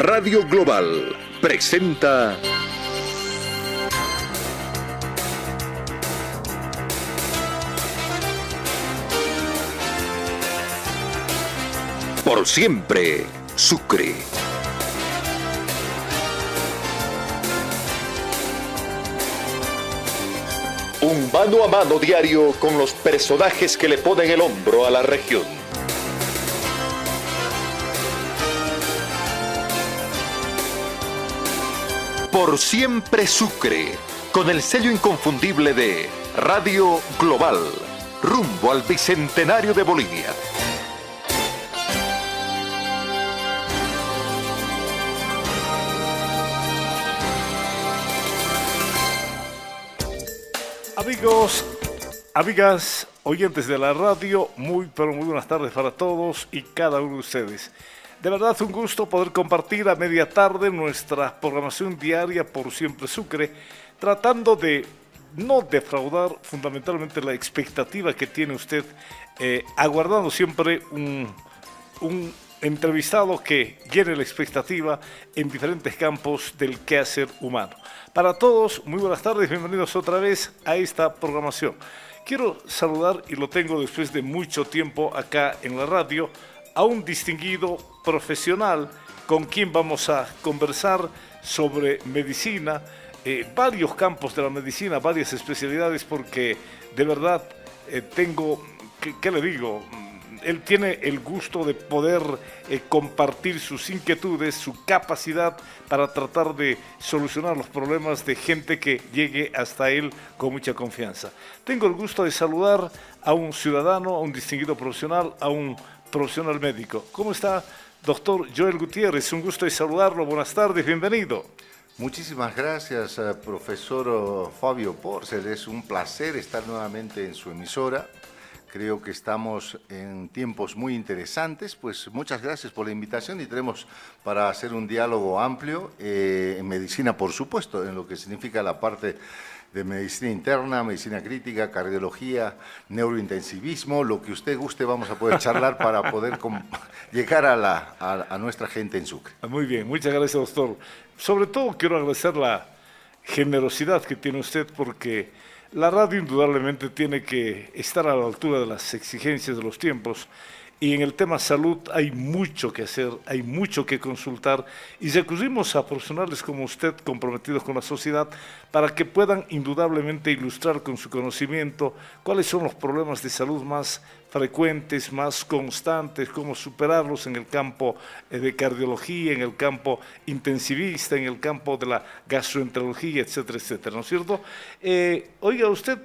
Radio Global presenta Por Siempre Sucre. Un mano a mano diario con los personajes que le ponen el hombro a la región. Por Siempre Sucre, con el sello inconfundible de Radio Global, rumbo al Bicentenario de Bolivia. Amigos, amigas, oyentes de la radio, muy buenas tardes para todos y cada uno de ustedes. De verdad un gusto poder compartir a media tarde nuestra programación diaria Por Siempre Sucre, tratando de no defraudar fundamentalmente la expectativa que tiene usted, aguardando siempre un entrevistado que llene la expectativa en diferentes campos del quehacer humano. Para todos, muy buenas tardes, bienvenidos otra vez a esta programación. Quiero saludar, y lo tengo después de mucho tiempo acá en la radio, a un distinguido profesional con quien vamos a conversar sobre medicina, varios campos de la medicina, varias especialidades, porque de verdad tengo, ¿qué le digo? Él tiene el gusto de poder compartir sus inquietudes, su capacidad para tratar de solucionar los problemas de gente que llegue hasta él con mucha confianza. Tengo el gusto de saludar a un ciudadano, a un distinguido profesional, a un profesional médico. ¿Cómo está, doctor Joel Gutiérrez? Un gusto de saludarlo. Buenas tardes, bienvenido. Muchísimas gracias, profesor Fabio Porcel. Es un placer estar nuevamente en su emisora. Creo que estamos en tiempos muy interesantes, pues muchas gracias por la invitación y tenemos para hacer un diálogo amplio en medicina, por supuesto, en lo que significa la parte de medicina interna, medicina crítica, cardiología, neurointensivismo, lo que usted guste vamos a poder charlar para poder llegar a nuestra gente en Sucre. Muy bien, muchas gracias, doctor. Sobre todo quiero agradecer la generosidad que tiene usted, porque la radio indudablemente tiene que estar a la altura de las exigencias de los tiempos, y en el tema salud hay mucho que hacer, hay mucho que consultar, y recurrimos a profesionales como usted comprometidos con la sociedad para que puedan indudablemente ilustrar con su conocimiento cuáles son los problemas de salud más frecuentes, más constantes, cómo superarlos en el campo de cardiología, en el campo intensivista, en el campo de la gastroenterología, etcétera, etcétera, ¿no es cierto? Oiga, usted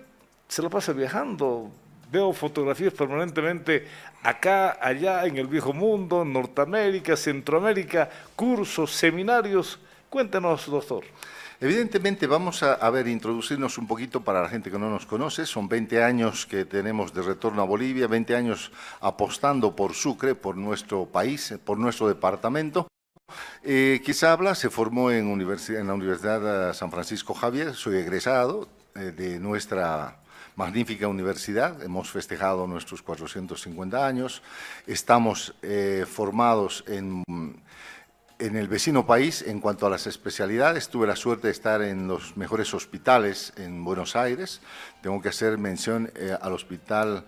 se la pasa viajando. Veo fotografías permanentemente acá, allá, en el viejo mundo, en Norteamérica, Centroamérica, cursos, seminarios. Cuéntanos, doctor. Evidentemente vamos a introducirnos un poquito para la gente que no nos conoce. Son 20 años que tenemos de retorno a Bolivia, 20 años apostando por Sucre, por nuestro país, por nuestro departamento. Quizá habla, se formó en la Universidad San Francisco Javier, soy egresado de nuestra magnífica universidad, hemos festejado nuestros 450 años, estamos formados en el vecino país en cuanto a las especialidades. Tuve la suerte de estar en los mejores hospitales en Buenos Aires. Tengo que hacer mención al Hospital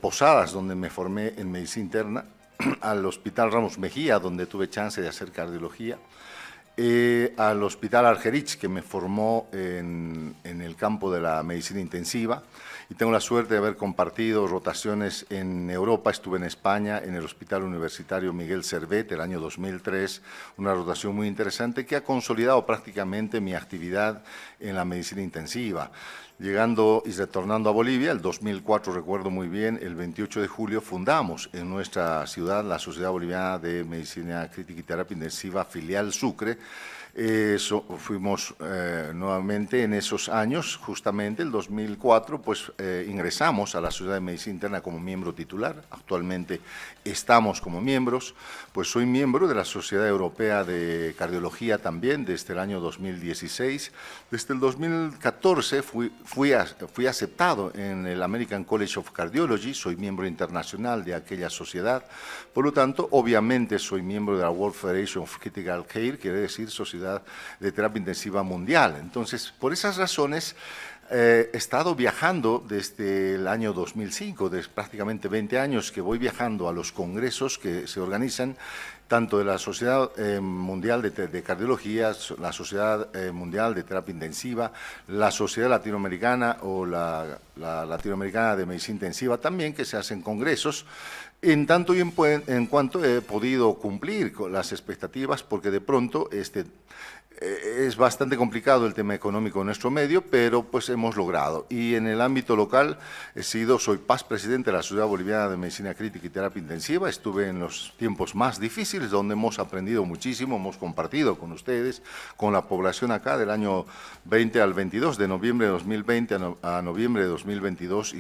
Posadas, donde me formé en medicina interna, al Hospital Ramos Mejía, donde tuve chance de hacer cardiología, al Hospital Argerich, que me formó en el campo de la medicina intensiva, y tengo la suerte de haber compartido rotaciones en Europa. Estuve en España, en el Hospital Universitario Miguel Servet, el año 2003, una rotación muy interesante que ha consolidado prácticamente mi actividad en la medicina intensiva. Llegando y retornando a Bolivia, el 2004, recuerdo muy bien, el 28 de julio fundamos en nuestra ciudad la Sociedad Boliviana de Medicina Crítica y Terapia Intensiva, filial Sucre, Fuimos nuevamente en esos años, justamente el 2004, pues ingresamos a la Sociedad de Medicina Interna como miembro titular. Actualmente estamos como miembros, pues soy miembro de la Sociedad Europea de Cardiología también desde el año 2016. Desde el 2014 fui aceptado en el American College of Cardiology, soy miembro internacional de aquella sociedad. Por lo tanto, obviamente soy miembro de la World Federation of Critical Care, quiere decir Sociedad de Terapia Intensiva Mundial. Entonces, por esas razones, he estado viajando desde el año 2005, desde prácticamente 20 años que voy viajando a los congresos que se organizan tanto de la Sociedad Mundial de Cardiología, la Sociedad Mundial de Terapia Intensiva, la Sociedad Latinoamericana o la Latinoamericana de Medicina Intensiva también, que se hacen congresos, en tanto y en cuanto he podido cumplir con las expectativas, porque de pronto es bastante complicado el tema económico en nuestro medio, pero pues hemos logrado. Y en el ámbito local soy past presidente de la Sociedad Boliviana de Medicina Crítica y Terapia Intensiva. Estuve en los tiempos más difíciles, donde hemos aprendido muchísimo, hemos compartido con ustedes, con la población acá, del año 20 al 22, de noviembre de 2020 a noviembre de 2022,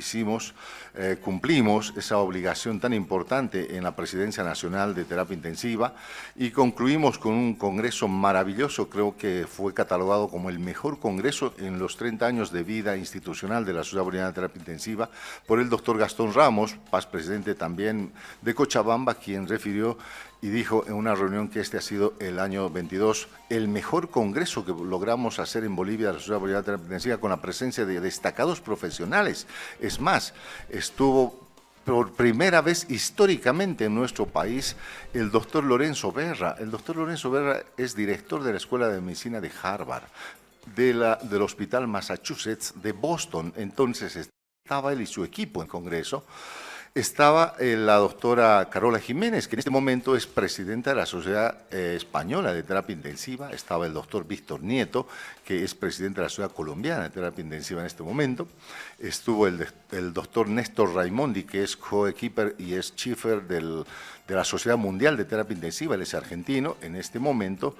cumplimos esa obligación tan importante en la Presidencia Nacional de Terapia Intensiva y concluimos con un congreso maravilloso. Creo que fue catalogado como el mejor congreso en los 30 años de vida institucional de la Sociedad Boliviana de Terapia Intensiva por el doctor Gastón Ramos, past presidente también de Cochabamba, quien refirió y dijo en una reunión que este ha sido el año 22 el mejor congreso que logramos hacer en Bolivia de la Sociedad Boliviana de Terapia Intensiva, con la presencia de destacados profesionales. Es más, estuvo por primera vez históricamente en nuestro país el doctor Lorenzo Berra. El doctor Lorenzo Berra es director de la Escuela de Medicina de Harvard, del Hospital Massachusetts de Boston. Entonces estaba él y su equipo en Congreso. Estaba la doctora Carola Jiménez, que en este momento es presidenta de la Sociedad Española de Terapia Intensiva. Estaba el doctor Víctor Nieto, que es presidente de la Sociedad Colombiana de Terapia Intensiva en este momento. Estuvo el doctor Néstor Raimondi, que es coequiper y es chiefer de la Sociedad Mundial de Terapia Intensiva, él es argentino en este momento.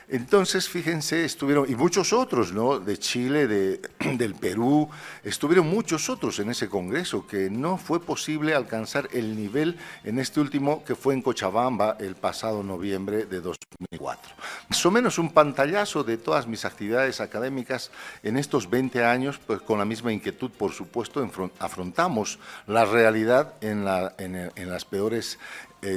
Entonces, fíjense, estuvieron, y muchos otros, ¿no?, de Chile, del Perú, estuvieron muchos otros en ese congreso, que no fue posible alcanzar el nivel en este último, que fue en Cochabamba el pasado noviembre de 2004. Más o menos un pantallazo de todas mis actividades académicas en estos 20 años, pues con la misma inquietud, por supuesto, afrontamos la realidad en las peores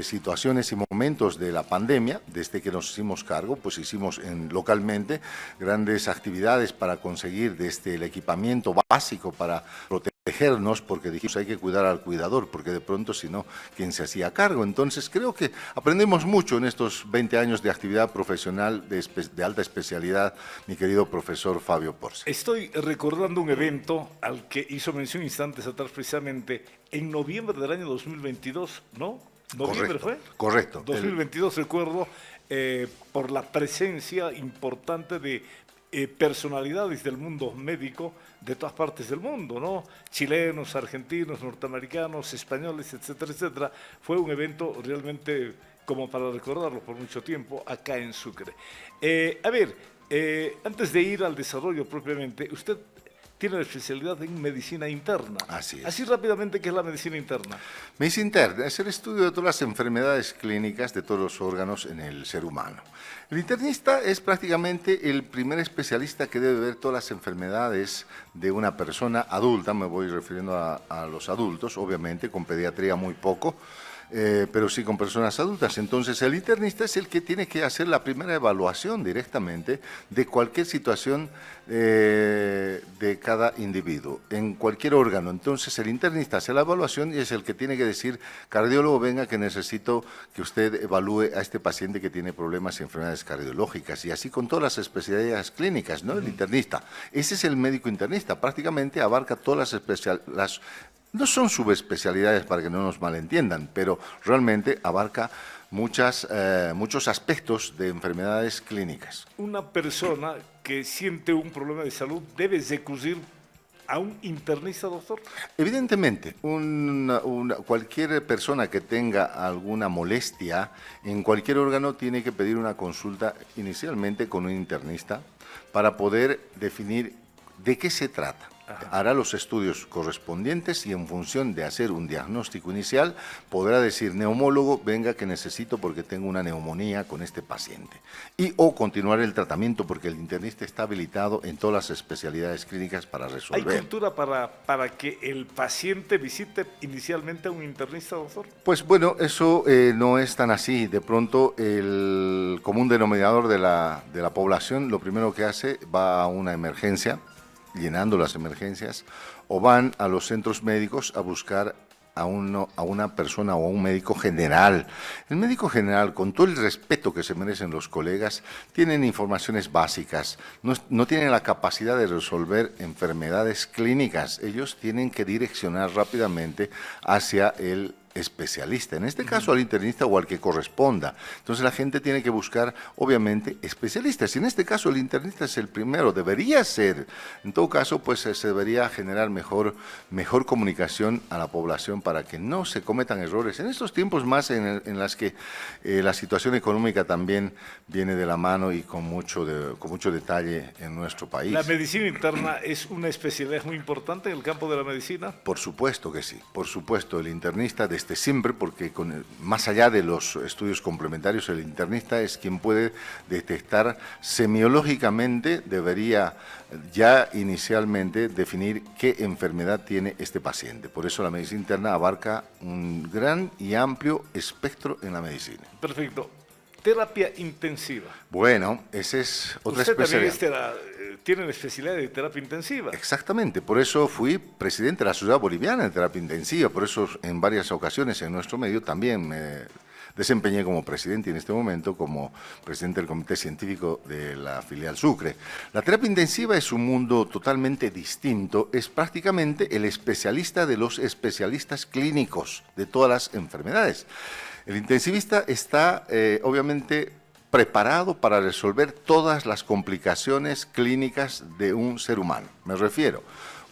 situaciones y momentos de la pandemia. Desde que nos hicimos cargo, pues hicimos localmente grandes actividades para conseguir desde el equipamiento básico para protegernos, porque dijimos hay que cuidar al cuidador, porque de pronto si no, ¿quién se hacía cargo? Entonces creo que aprendemos mucho en estos 20 años de actividad profesional de alta especialidad, mi querido profesor Fabio Porce. Estoy recordando un evento al que hizo mención instantes atrás, precisamente en noviembre del año 2022, ¿no? ¿Noviembre fue? Correcto. 2022, recuerdo, por la presencia importante de personalidades del mundo médico de todas partes del mundo, ¿no? Chilenos, argentinos, norteamericanos, españoles, etcétera, etcétera. Fue un evento realmente como para recordarlo por mucho tiempo acá en Sucre. Antes de ir al desarrollo propiamente, usted tiene la especialidad en medicina interna. Así es. Así rápidamente, ¿qué es la medicina interna? Medicina interna es el estudio de todas las enfermedades clínicas de todos los órganos en el ser humano. El internista es prácticamente el primer especialista que debe ver todas las enfermedades de una persona adulta, me voy refiriendo a los adultos, obviamente, con pediatría muy poco, pero sí con personas adultas. Entonces el internista es el que tiene que hacer la primera evaluación directamente de cualquier situación de cada individuo, en cualquier órgano. Entonces el internista hace la evaluación y es el que tiene que decir: cardiólogo, venga que necesito que usted evalúe a este paciente que tiene problemas y enfermedades cardiológicas, y así con todas las especialidades clínicas, ¿no? El internista, ese es el médico internista, prácticamente abarca todas las especialidades. No son subespecialidades para que no nos malentiendan, pero realmente abarca muchos aspectos de enfermedades clínicas. Una persona que siente un problema de salud debe recurrir a un internista, doctor? Evidentemente, cualquier persona que tenga alguna molestia en cualquier órgano tiene que pedir una consulta inicialmente con un internista para poder definir de qué se trata. Ajá. Hará los estudios correspondientes y en función de hacer un diagnóstico inicial podrá decir, neumólogo, venga que necesito porque tengo una neumonía con este paciente. O continuar el tratamiento porque el internista está habilitado en todas las especialidades clínicas para resolver. ¿Hay cultura para que el paciente visite inicialmente a un internista, doctor? Pues bueno, eso no es tan así. De pronto el común denominador de la población lo primero que hace va a una emergencia, llenando las emergencias, o van a los centros médicos a buscar a una persona o a un médico general. El médico general, con todo el respeto que se merecen los colegas, tienen informaciones básicas, no tienen la capacidad de resolver enfermedades clínicas. Ellos tienen que direccionar rápidamente hacia el especialista, en este caso al internista o al que corresponda. Entonces la gente tiene que buscar, obviamente, especialistas. Y en este caso el internista es el primero, debería ser. En todo caso, pues se debería generar mejor comunicación a la población para que no se cometan errores. En estos tiempos más en las que la situación económica también viene de la mano y con mucho detalle en nuestro país. ¿La medicina interna es una especialidad muy importante en el campo de la medicina? Por supuesto que sí, por supuesto. El internista desde siempre, porque más allá de los estudios complementarios, el internista es quien puede detectar semiológicamente, debería ya inicialmente definir qué enfermedad tiene este paciente. Por eso la medicina interna abarca un gran y amplio espectro en la medicina. Perfecto. Terapia intensiva. Bueno, esa es otra especialidad. Usted también tiene la especialidad de terapia intensiva. Exactamente, por eso fui presidente de la Sociedad Boliviana de Terapia Intensiva, por eso en varias ocasiones en nuestro medio también me desempeñé como presidente y en este momento como presidente del Comité Científico de la filial Sucre. La terapia intensiva es un mundo totalmente distinto, es prácticamente el especialista de los especialistas clínicos de todas las enfermedades. El intensivista está obviamente preparado para resolver todas las complicaciones clínicas de un ser humano. Me refiero a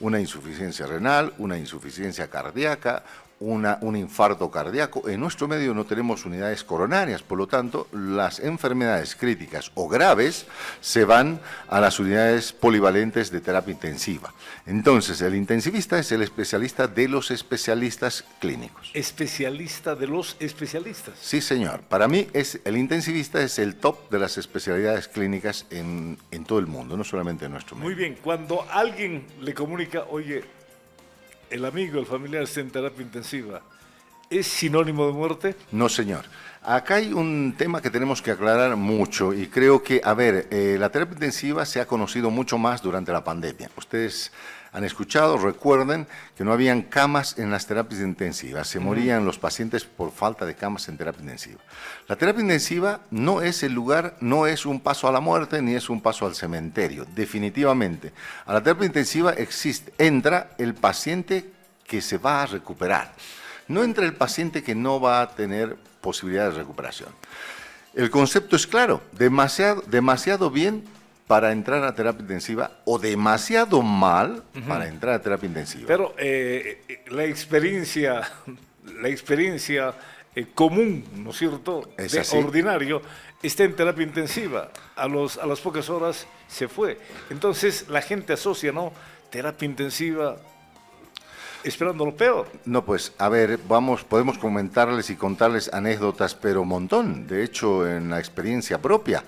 una insuficiencia renal, una insuficiencia cardíaca, un infarto cardíaco. En nuestro medio no tenemos unidades coronarias, por lo tanto, las enfermedades críticas o graves se van a las unidades polivalentes de terapia intensiva. Entonces, el intensivista es el especialista de los especialistas clínicos. ¿Especialista de los especialistas? Sí, señor. Para mí, el intensivista es el top de las especialidades clínicas en todo el mundo, no solamente en nuestro medio. Muy bien. Cuando alguien le comunica, oye, el amigo, el familiar está en terapia intensiva, ¿es sinónimo de muerte? No, señor. Acá hay un tema que tenemos que aclarar mucho y creo que, la terapia intensiva se ha conocido mucho más durante la pandemia. Ustedes han escuchado, recuerden que no habían camas en las terapias intensivas, se morían los pacientes por falta de camas en terapia intensiva. La terapia intensiva no es el lugar, no es un paso a la muerte ni es un paso al cementerio, definitivamente. A la terapia intensiva entra el paciente que se va a recuperar, no entra el paciente que no va a tener posibilidad de recuperación. El concepto es claro, demasiado bien para entrar a terapia intensiva o demasiado mal para entrar a terapia intensiva. Pero la experiencia común, ¿no es cierto?, de ordinario, está en terapia intensiva. A las pocas horas se fue. Entonces la gente asocia, ¿no?, terapia intensiva esperando lo peor. No, pues, podemos comentarles y contarles anécdotas, pero un montón. De hecho, en la experiencia propia,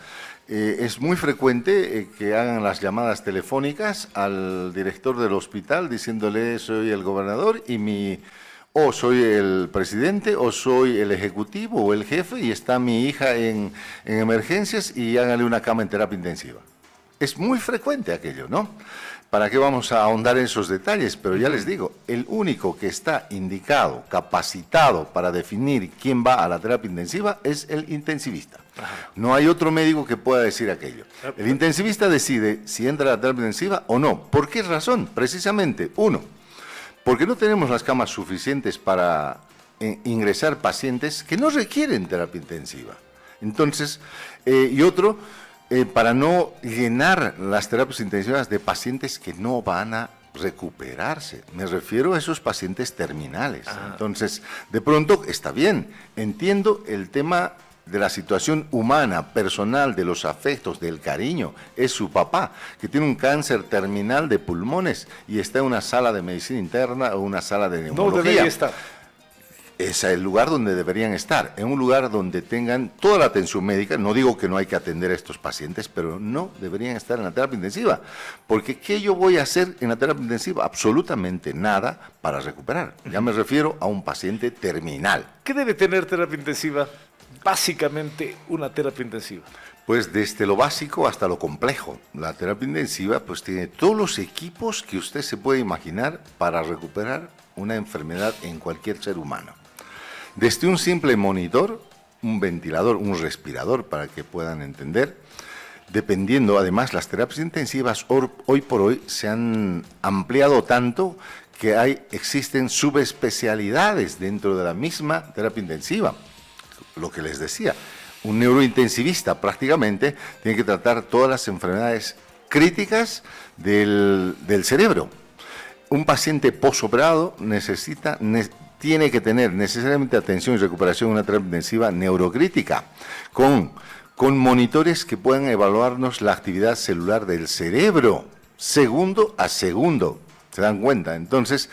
es muy frecuente que hagan las llamadas telefónicas al director del hospital diciéndole soy el gobernador o soy el presidente o soy el ejecutivo o el jefe y está mi hija en emergencias y háganle una cama en terapia intensiva. Es muy frecuente aquello, ¿no? ¿Para qué vamos a ahondar en esos detalles? Pero ya les digo, el único que está indicado, capacitado para definir quién va a la terapia intensiva es el intensivista. No hay otro médico que pueda decir aquello. El intensivista decide si entra a la terapia intensiva o no. ¿Por qué razón? Precisamente, uno, porque no tenemos las camas suficientes para ingresar pacientes que no requieren terapia intensiva. Entonces, y otro, para no llenar las terapias intensivas de pacientes que no van a recuperarse. Me refiero a esos pacientes terminales. Entonces, de pronto, está bien, entiendo el tema de la situación humana, personal, de los afectos, del cariño. Es su papá, que tiene un cáncer terminal de pulmones y está en una sala de medicina interna o una sala de neumología. No debería estar. Es el lugar donde deberían estar, en un lugar donde tengan toda la atención médica. No digo que no hay que atender a estos pacientes, pero no deberían estar en la terapia intensiva. Porque ¿qué yo voy a hacer en la terapia intensiva? Absolutamente nada para recuperar. Ya me refiero a un paciente terminal. ¿Qué debe tener terapia intensiva? Básicamente una terapia intensiva. Pues desde lo básico hasta lo complejo. La terapia intensiva pues tiene todos los equipos que usted se puede imaginar para recuperar una enfermedad en cualquier ser humano. Desde un simple monitor, un ventilador, un respirador, para que puedan entender. Dependiendo, además, las terapias intensivas hoy por hoy se han ampliado tanto que existen subespecialidades dentro de la misma terapia intensiva. Lo que les decía, un neurointensivista prácticamente tiene que tratar todas las enfermedades críticas del cerebro. Un paciente posoperado tiene que tener necesariamente atención y recuperación en una terapia intensiva neurocrítica, con monitores que puedan evaluarnos la actividad celular del cerebro, segundo a segundo. ¿Se dan cuenta? Entonces,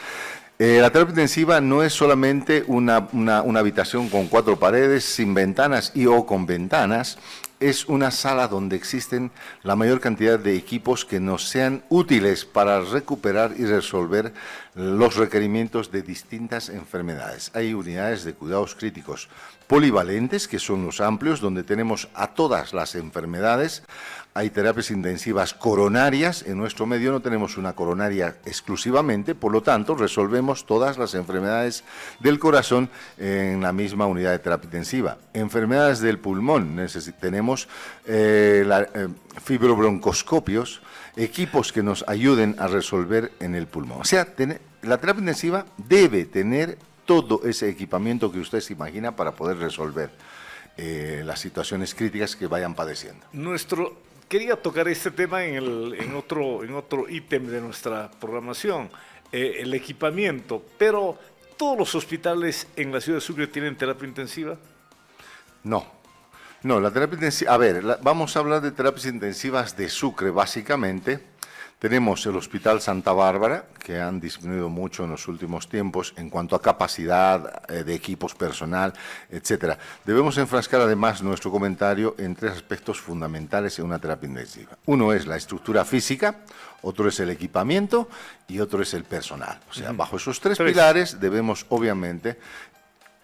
la terapia intensiva no es solamente una habitación con 4 paredes, sin ventanas o con ventanas. Es una sala donde existen la mayor cantidad de equipos que nos sean útiles para recuperar y resolver los requerimientos de distintas enfermedades. Hay unidades de cuidados críticos polivalentes, que son los amplios, donde tenemos a todas las enfermedades. Hay terapias intensivas coronarias. En nuestro medio no tenemos una coronaria exclusivamente, por lo tanto, resolvemos todas las enfermedades del corazón en la misma unidad de terapia intensiva. Enfermedades del pulmón, tenemos fibrobroncoscopios, equipos que nos ayuden a resolver en el pulmón. O sea, la terapia intensiva debe tener todo ese equipamiento que usted se imagina para poder resolver las situaciones críticas que vayan padeciendo. Quería tocar este tema en otro ítem de nuestra programación, el equipamiento, pero ¿todos los hospitales en la ciudad de Sucre tienen terapia intensiva? No, la terapia intensiva, a ver, vamos a hablar de terapias intensivas de Sucre básicamente. Tenemos el Hospital Santa Bárbara, que han disminuido mucho en los últimos tiempos en cuanto a capacidad de equipos, personal, etcétera. Debemos enfrascar además nuestro comentario en 3 aspectos fundamentales en una terapia intensiva. Uno es la estructura física, otro es el equipamiento y otro es el personal. O sea, bajo esos 3 pilares debemos obviamente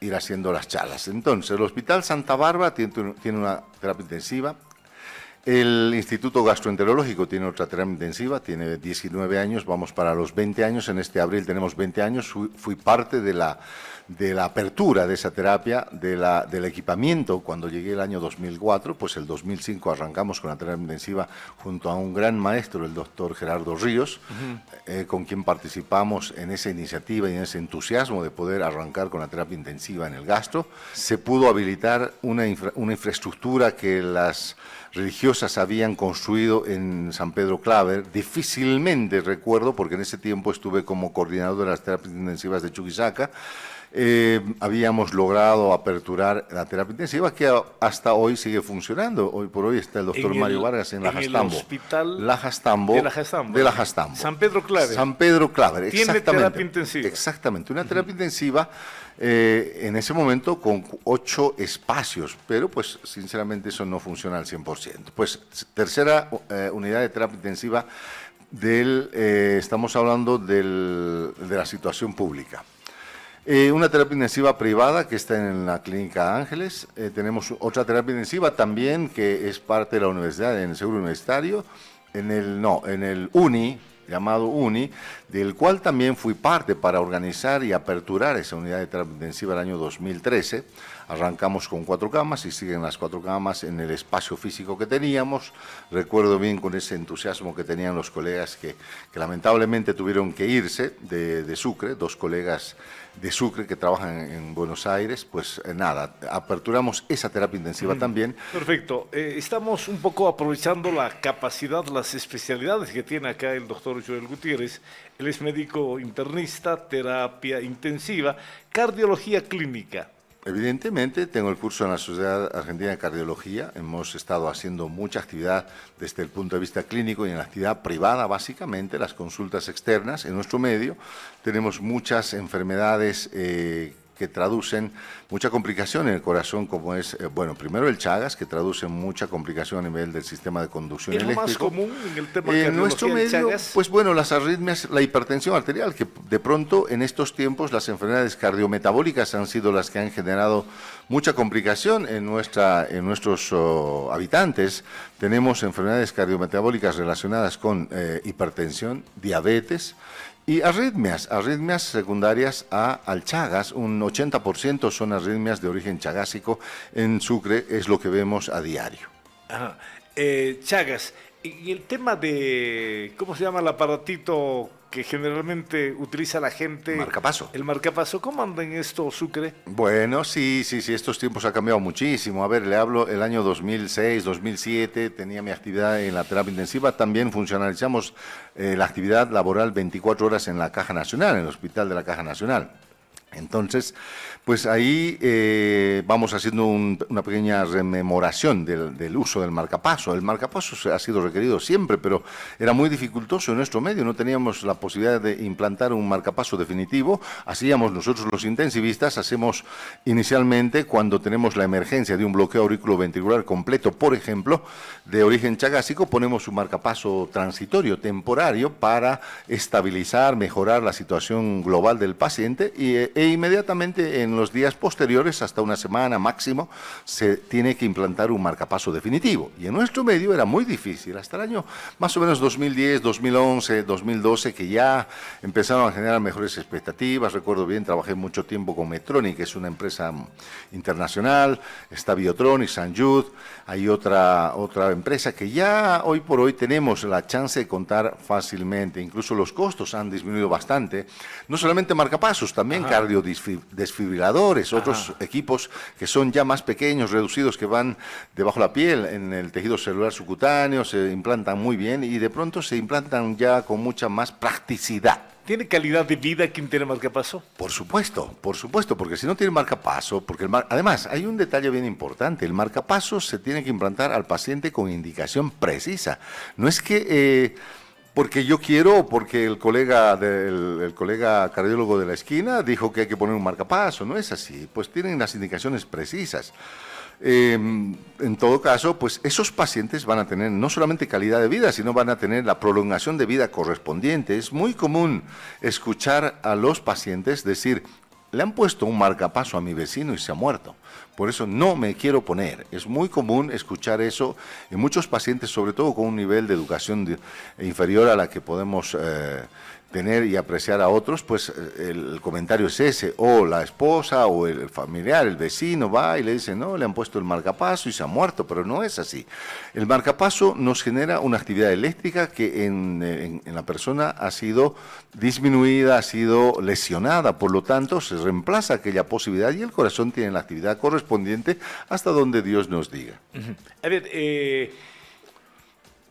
ir haciendo las charlas. Entonces, el Hospital Santa Bárbara tiene una terapia intensiva. El Instituto Gastroenterológico tiene otra terapia intensiva, tiene 19 años, vamos para los 20 años, en este abril tenemos 20 años, fui parte de la apertura de esa terapia, del equipamiento. Cuando llegué el año 2004, pues el 2005 arrancamos con la terapia intensiva junto a un gran maestro, el doctor Gerardo Ríos, con quien participamos en esa iniciativa y en ese entusiasmo de poder arrancar con la terapia intensiva en el gastro. Se pudo habilitar una infraestructura que las religiosas habían construido en San Pedro Claver. Difícilmente recuerdo, porque en ese tiempo estuve como coordinador de las terapias intensivas de Chuquisaca, habíamos logrado aperturar la terapia intensiva que hasta hoy sigue funcionando. Hoy por hoy está el doctor Mario Vargas en Lajastambo. El hospital Lajastambo, de Lajastambo. San Pedro Claver. San Pedro Claver, ¿Tiene terapia intensiva? Exactamente, una terapia intensiva en ese momento con 8 espacios, pero pues sinceramente eso no funciona al 100%. Pues tercera unidad de terapia intensiva estamos hablando de la situación pública. Una terapia intensiva privada que está en la Clínica Ángeles. Tenemos otra terapia intensiva también que es parte de la universidad, en el Seguro Universitario, en el UNI, llamado UNI, del cual también fui parte para organizar y aperturar esa unidad de terapia intensiva el año 2013. Arrancamos con 4 camas y siguen las 4 camas en el espacio físico que teníamos. Recuerdo bien con ese entusiasmo que tenían los colegas que lamentablemente tuvieron que irse de Sucre, 2 colegas de Sucre que trabajan en Buenos Aires, pues nada, aperturamos esa terapia intensiva también. Perfecto. Estamos un poco aprovechando la capacidad, las especialidades que tiene acá el doctor Joel Gutiérrez. Él es médico internista, terapia intensiva, cardiología clínica. Evidentemente, tengo el curso en la Sociedad Argentina de Cardiología. Hemos estado haciendo mucha actividad desde el punto de vista clínico y en la actividad privada, básicamente, las consultas externas. En nuestro medio tenemos muchas enfermedades que traducen mucha complicación en el corazón, como es, bueno, primero el Chagas, que traduce mucha complicación a nivel del sistema de conducción eléctrico. ¿Es lo más común en el tema de en nuestro medio, Chagas? pues bueno, las arritmias, la hipertensión arterial, que de pronto en estos tiempos las enfermedades cardiometabólicas han sido las que han generado mucha complicación en nuestros habitantes. Tenemos enfermedades cardiometabólicas relacionadas con hipertensión, diabetes, y arritmias secundarias al Chagas. Un 80% son arritmias de origen chagásico. En Sucre es lo que vemos a diario. Ajá. Chagas, y el tema de, ¿cómo se llama el aparatito que generalmente utiliza la gente? Marcapaso. El marcapaso. ¿Cómo anda en esto, Sucre? Bueno, sí, estos tiempos ha cambiado muchísimo. A ver, le hablo el año 2006, 2007, tenía mi actividad en la terapia intensiva. También funcionalizamos la actividad laboral 24 horas en la Caja Nacional, en el Hospital de la Caja Nacional. Entonces, pues ahí vamos haciendo una pequeña rememoración del uso del marcapaso. El marcapaso ha sido requerido siempre, pero era muy dificultoso en nuestro medio. No teníamos la posibilidad de implantar un marcapaso definitivo. Hacíamos nosotros los intensivistas, hacemos inicialmente cuando tenemos la emergencia de un bloqueo auriculoventricular completo, por ejemplo, de origen chagásico, ponemos un marcapaso transitorio, temporario, para estabilizar, mejorar la situación global del paciente e inmediatamente en los días posteriores, hasta una semana máximo, se tiene que implantar un marcapaso definitivo. Y en nuestro medio era muy difícil, hasta el año más o menos 2010, 2011, 2012, que ya empezaron a generar mejores expectativas. Recuerdo bien, trabajé mucho tiempo con Medtronic, que es una empresa internacional, está Biotronic, Sanjud, hay otra empresa que ya hoy por hoy tenemos la chance de contar fácilmente. Incluso los costos han disminuido bastante, no solamente marcapasos, también cardiodesfibriladores, otros equipos que son ya más pequeños, reducidos, que van debajo de la piel, en el tejido celular subcutáneo, se implantan muy bien y de pronto se implantan ya con mucha más practicidad. ¿Tiene calidad de vida quien tiene marcapaso? Por supuesto, porque si no tiene marcapaso, además hay un detalle bien importante, el marcapaso se tiene que implantar al paciente con indicación precisa. No es que porque yo quiero o porque el colega cardiólogo de la esquina dijo que hay que poner un marcapaso, no es así, pues tienen las indicaciones precisas. En todo caso, pues esos pacientes van a tener no solamente calidad de vida, sino van a tener la prolongación de vida correspondiente. Es muy común escuchar a los pacientes decir: le han puesto un marcapaso a mi vecino y se ha muerto, por eso no me quiero poner. Es muy común escuchar eso en muchos pacientes, sobre todo con un nivel de educación inferior a la que podemos tener y apreciar a otros. Pues el comentario es ese, o la esposa o el familiar, el vecino va y le dice: no, le han puesto el marcapaso y se ha muerto, pero no es así. El marcapaso nos genera una actividad eléctrica que en la persona ha sido disminuida, ha sido lesionada, por lo tanto se reemplaza aquella posibilidad y el corazón tiene la actividad correspondiente hasta donde Dios nos diga. A ver,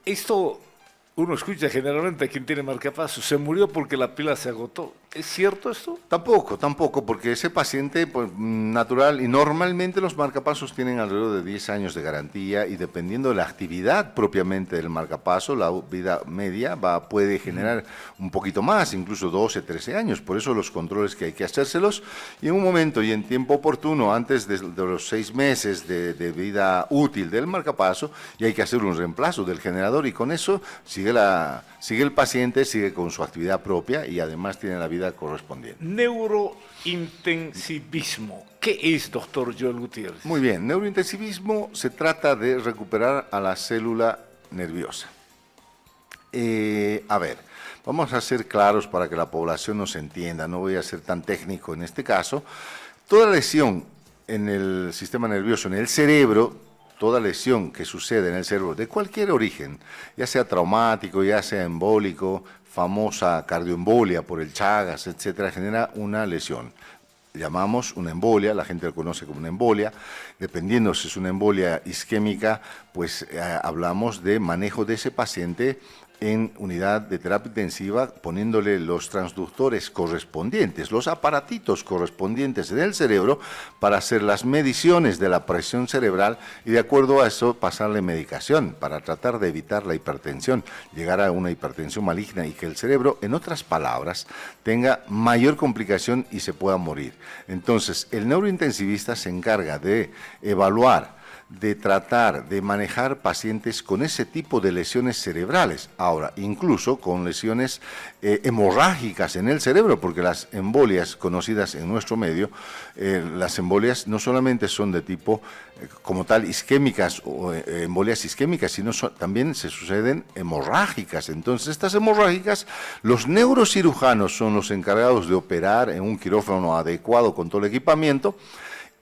esto uno escucha generalmente a quien tiene marcapaso: se murió porque la pila se agotó. ¿Es cierto esto? Tampoco, porque ese paciente, pues, natural, y normalmente los marcapasos tienen alrededor de 10 años de garantía, y dependiendo de la actividad propiamente del marcapaso, la vida media puede generar un poquito más, incluso 12, 13 años. Por eso los controles que hay que hacérselos, y en un momento y en tiempo oportuno, antes de los 6 meses de vida útil del marcapaso, y hay que hacer un reemplazo del generador, y con eso sigue el paciente, sigue con su actividad propia y además tiene la vida correspondiente. Neurointensivismo. ¿Qué es, doctor Joel Gutiérrez? Muy bien, neurointensivismo se trata de recuperar a la célula nerviosa. A ver, vamos a ser claros para que la población nos entienda, no voy a ser tan técnico en este caso. Toda lesión en el sistema nervioso, en el cerebro, toda lesión que sucede en el cerebro de cualquier origen, ya sea traumático, ya sea embólico, famosa cardioembolia por el Chagas, etcétera, genera una lesión. Llamamos una embolia, la gente lo conoce como una embolia. Dependiendo si es una embolia isquémica, pues hablamos de manejo de ese paciente en unidad de terapia intensiva, poniéndole los transductores correspondientes, los aparatitos correspondientes en el cerebro para hacer las mediciones de la presión cerebral y de acuerdo a eso pasarle medicación para tratar de evitar la hipertensión, llegar a una hipertensión maligna y que el cerebro, en otras palabras, tenga mayor complicación y se pueda morir. Entonces, el neurointensivista se encarga de evaluar, de tratar de manejar pacientes con ese tipo de lesiones cerebrales. Ahora, incluso con lesiones hemorrágicas en el cerebro, porque las embolias conocidas en nuestro medio, las embolias no solamente son de tipo como tal isquémicas o embolias isquémicas, sino también se suceden hemorrágicas. Entonces, estas hemorrágicas, los neurocirujanos son los encargados de operar en un quirófano adecuado con todo el equipamiento.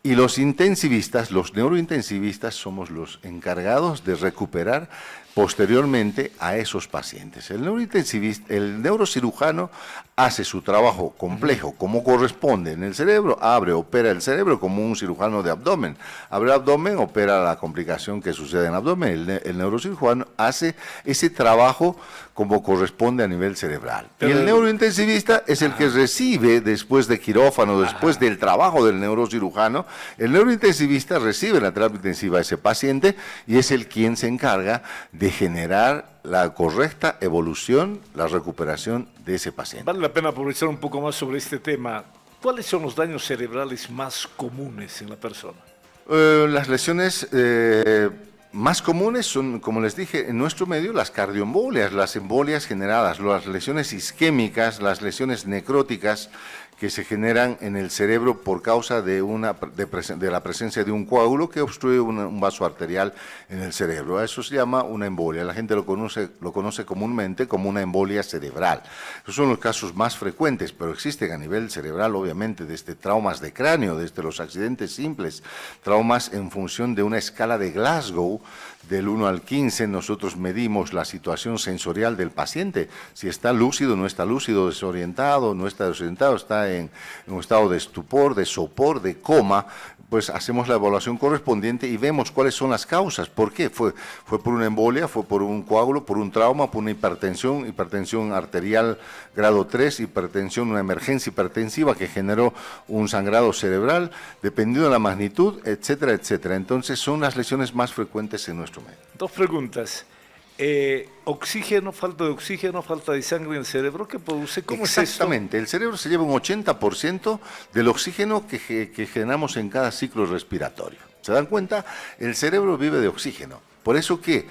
Y los intensivistas, los neurointensivistas, somos los encargados de recuperar posteriormente a esos pacientes. El neurointensivista, el neurocirujano hace su trabajo complejo como corresponde en el cerebro, opera el cerebro como un cirujano de abdomen. Abre el abdomen, opera la complicación que sucede en el abdomen. El neurocirujano hace ese trabajo como corresponde a nivel cerebral. Y el neurointensivista es el que recibe, después de quirófano, después del trabajo del neurocirujano, el neurointensivista recibe la terapia intensiva a ese paciente y es el quien se encarga de generar la correcta evolución, la recuperación de ese paciente. Vale la pena aprovechar un poco más sobre este tema. ¿Cuáles son los daños cerebrales más comunes en la persona? Las lesiones más comunes son, como les dije, en nuestro medio las cardioembolias, las embolias generadas, las lesiones isquémicas, las lesiones necróticas que se generan en el cerebro por causa de la presencia de un coágulo que obstruye un vaso arterial en el cerebro. Eso se llama una embolia. La gente lo conoce comúnmente como una embolia cerebral. Esos son los casos más frecuentes, pero existen a nivel cerebral, obviamente, desde traumas de cráneo, desde los accidentes simples, traumas en función de una escala de Glasgow. Del 1 al 15 nosotros medimos la situación sensorial del paciente, si está lúcido, no está lúcido, desorientado, no está desorientado, está en un estado de estupor, de sopor, de coma, pues hacemos la evaluación correspondiente y vemos cuáles son las causas. ¿Por qué? Fue por una embolia, fue por un coágulo, por un trauma, por una hipertensión arterial grado 3, una emergencia hipertensiva que generó un sangrado cerebral, dependiendo de la magnitud, etcétera, etcétera. Entonces son las lesiones más frecuentes en nuestro medio. Dos preguntas. Oxígeno, falta de sangre en el cerebro, ¿qué produce? ¿Cómo es esto? Exactamente, el cerebro se lleva un 80% del oxígeno que generamos en cada ciclo respiratorio. ¿Se dan cuenta? El cerebro vive de oxígeno. Por eso que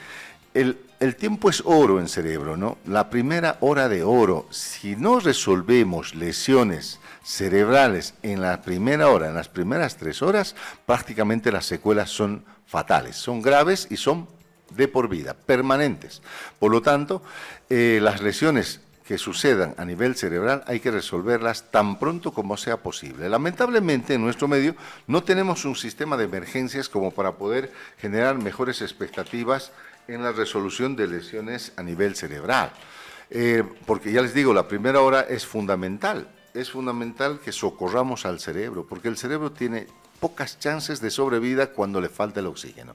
el tiempo es oro en cerebro, ¿no? La primera hora de oro, si no resolvemos lesiones cerebrales en la primera hora, en las primeras 3 horas, prácticamente las secuelas son fatales, son graves y son de por vida, permanentes. Por lo tanto, las lesiones que sucedan a nivel cerebral hay que resolverlas tan pronto como sea posible. Lamentablemente, en nuestro medio no tenemos un sistema de emergencias como para poder generar mejores expectativas en la resolución de lesiones a nivel cerebral. Porque ya les digo, la primera hora es fundamental. Es fundamental que socorramos al cerebro, porque el cerebro tiene pocas chances de sobrevida cuando le falta el oxígeno.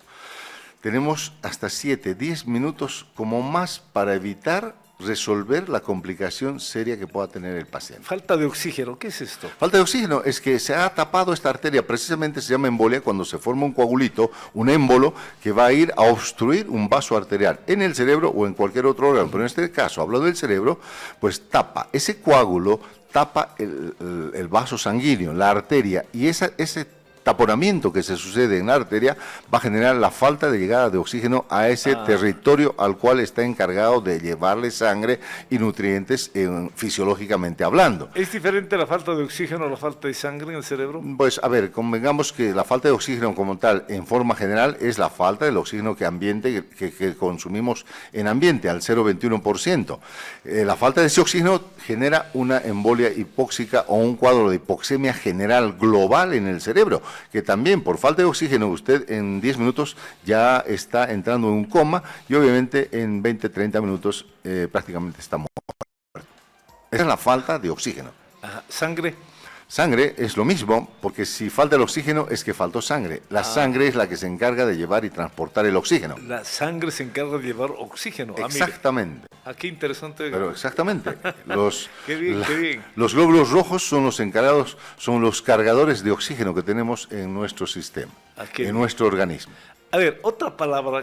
Tenemos hasta 7, 10 minutos como más para evitar resolver la complicación seria que pueda tener el paciente. Falta de oxígeno, ¿qué es esto? Falta de oxígeno es que se ha tapado esta arteria, precisamente se llama embolia cuando se forma un coagulito, un émbolo, que va a ir a obstruir un vaso arterial en el cerebro o en cualquier otro órgano, pero en este caso, hablando del cerebro, pues tapa ese coágulo, tapa el vaso sanguíneo, la arteria, y ese taponamiento que se sucede en la arteria va a generar la falta de llegada de oxígeno a ese territorio al cual está encargado de llevarle sangre y nutrientes fisiológicamente hablando. ¿Es diferente la falta de oxígeno a la falta de sangre en el cerebro? Pues a ver, convengamos que la falta de oxígeno como tal, en forma general, es la falta del oxígeno que consumimos en ambiente, al 0,21%. La falta de ese oxígeno genera una embolia hipóxica o un cuadro de hipoxemia general global en el cerebro. que también por falta de oxígeno usted en 10 minutos ya está entrando en un coma y obviamente en 20, 30 minutos prácticamente está muerto. Esa es la falta de oxígeno. Ajá. ¿Sangre? Sangre es lo mismo, porque si falta el oxígeno es que faltó sangre. La sangre es la que se encarga de llevar y transportar el oxígeno. La sangre se encarga de llevar oxígeno. Exactamente. Qué interesante. Pero exactamente. Qué bien, qué bien. Los glóbulos rojos son los encargados, son los cargadores de oxígeno que tenemos en nuestro sistema, en nuestro organismo. A ver, otra palabra,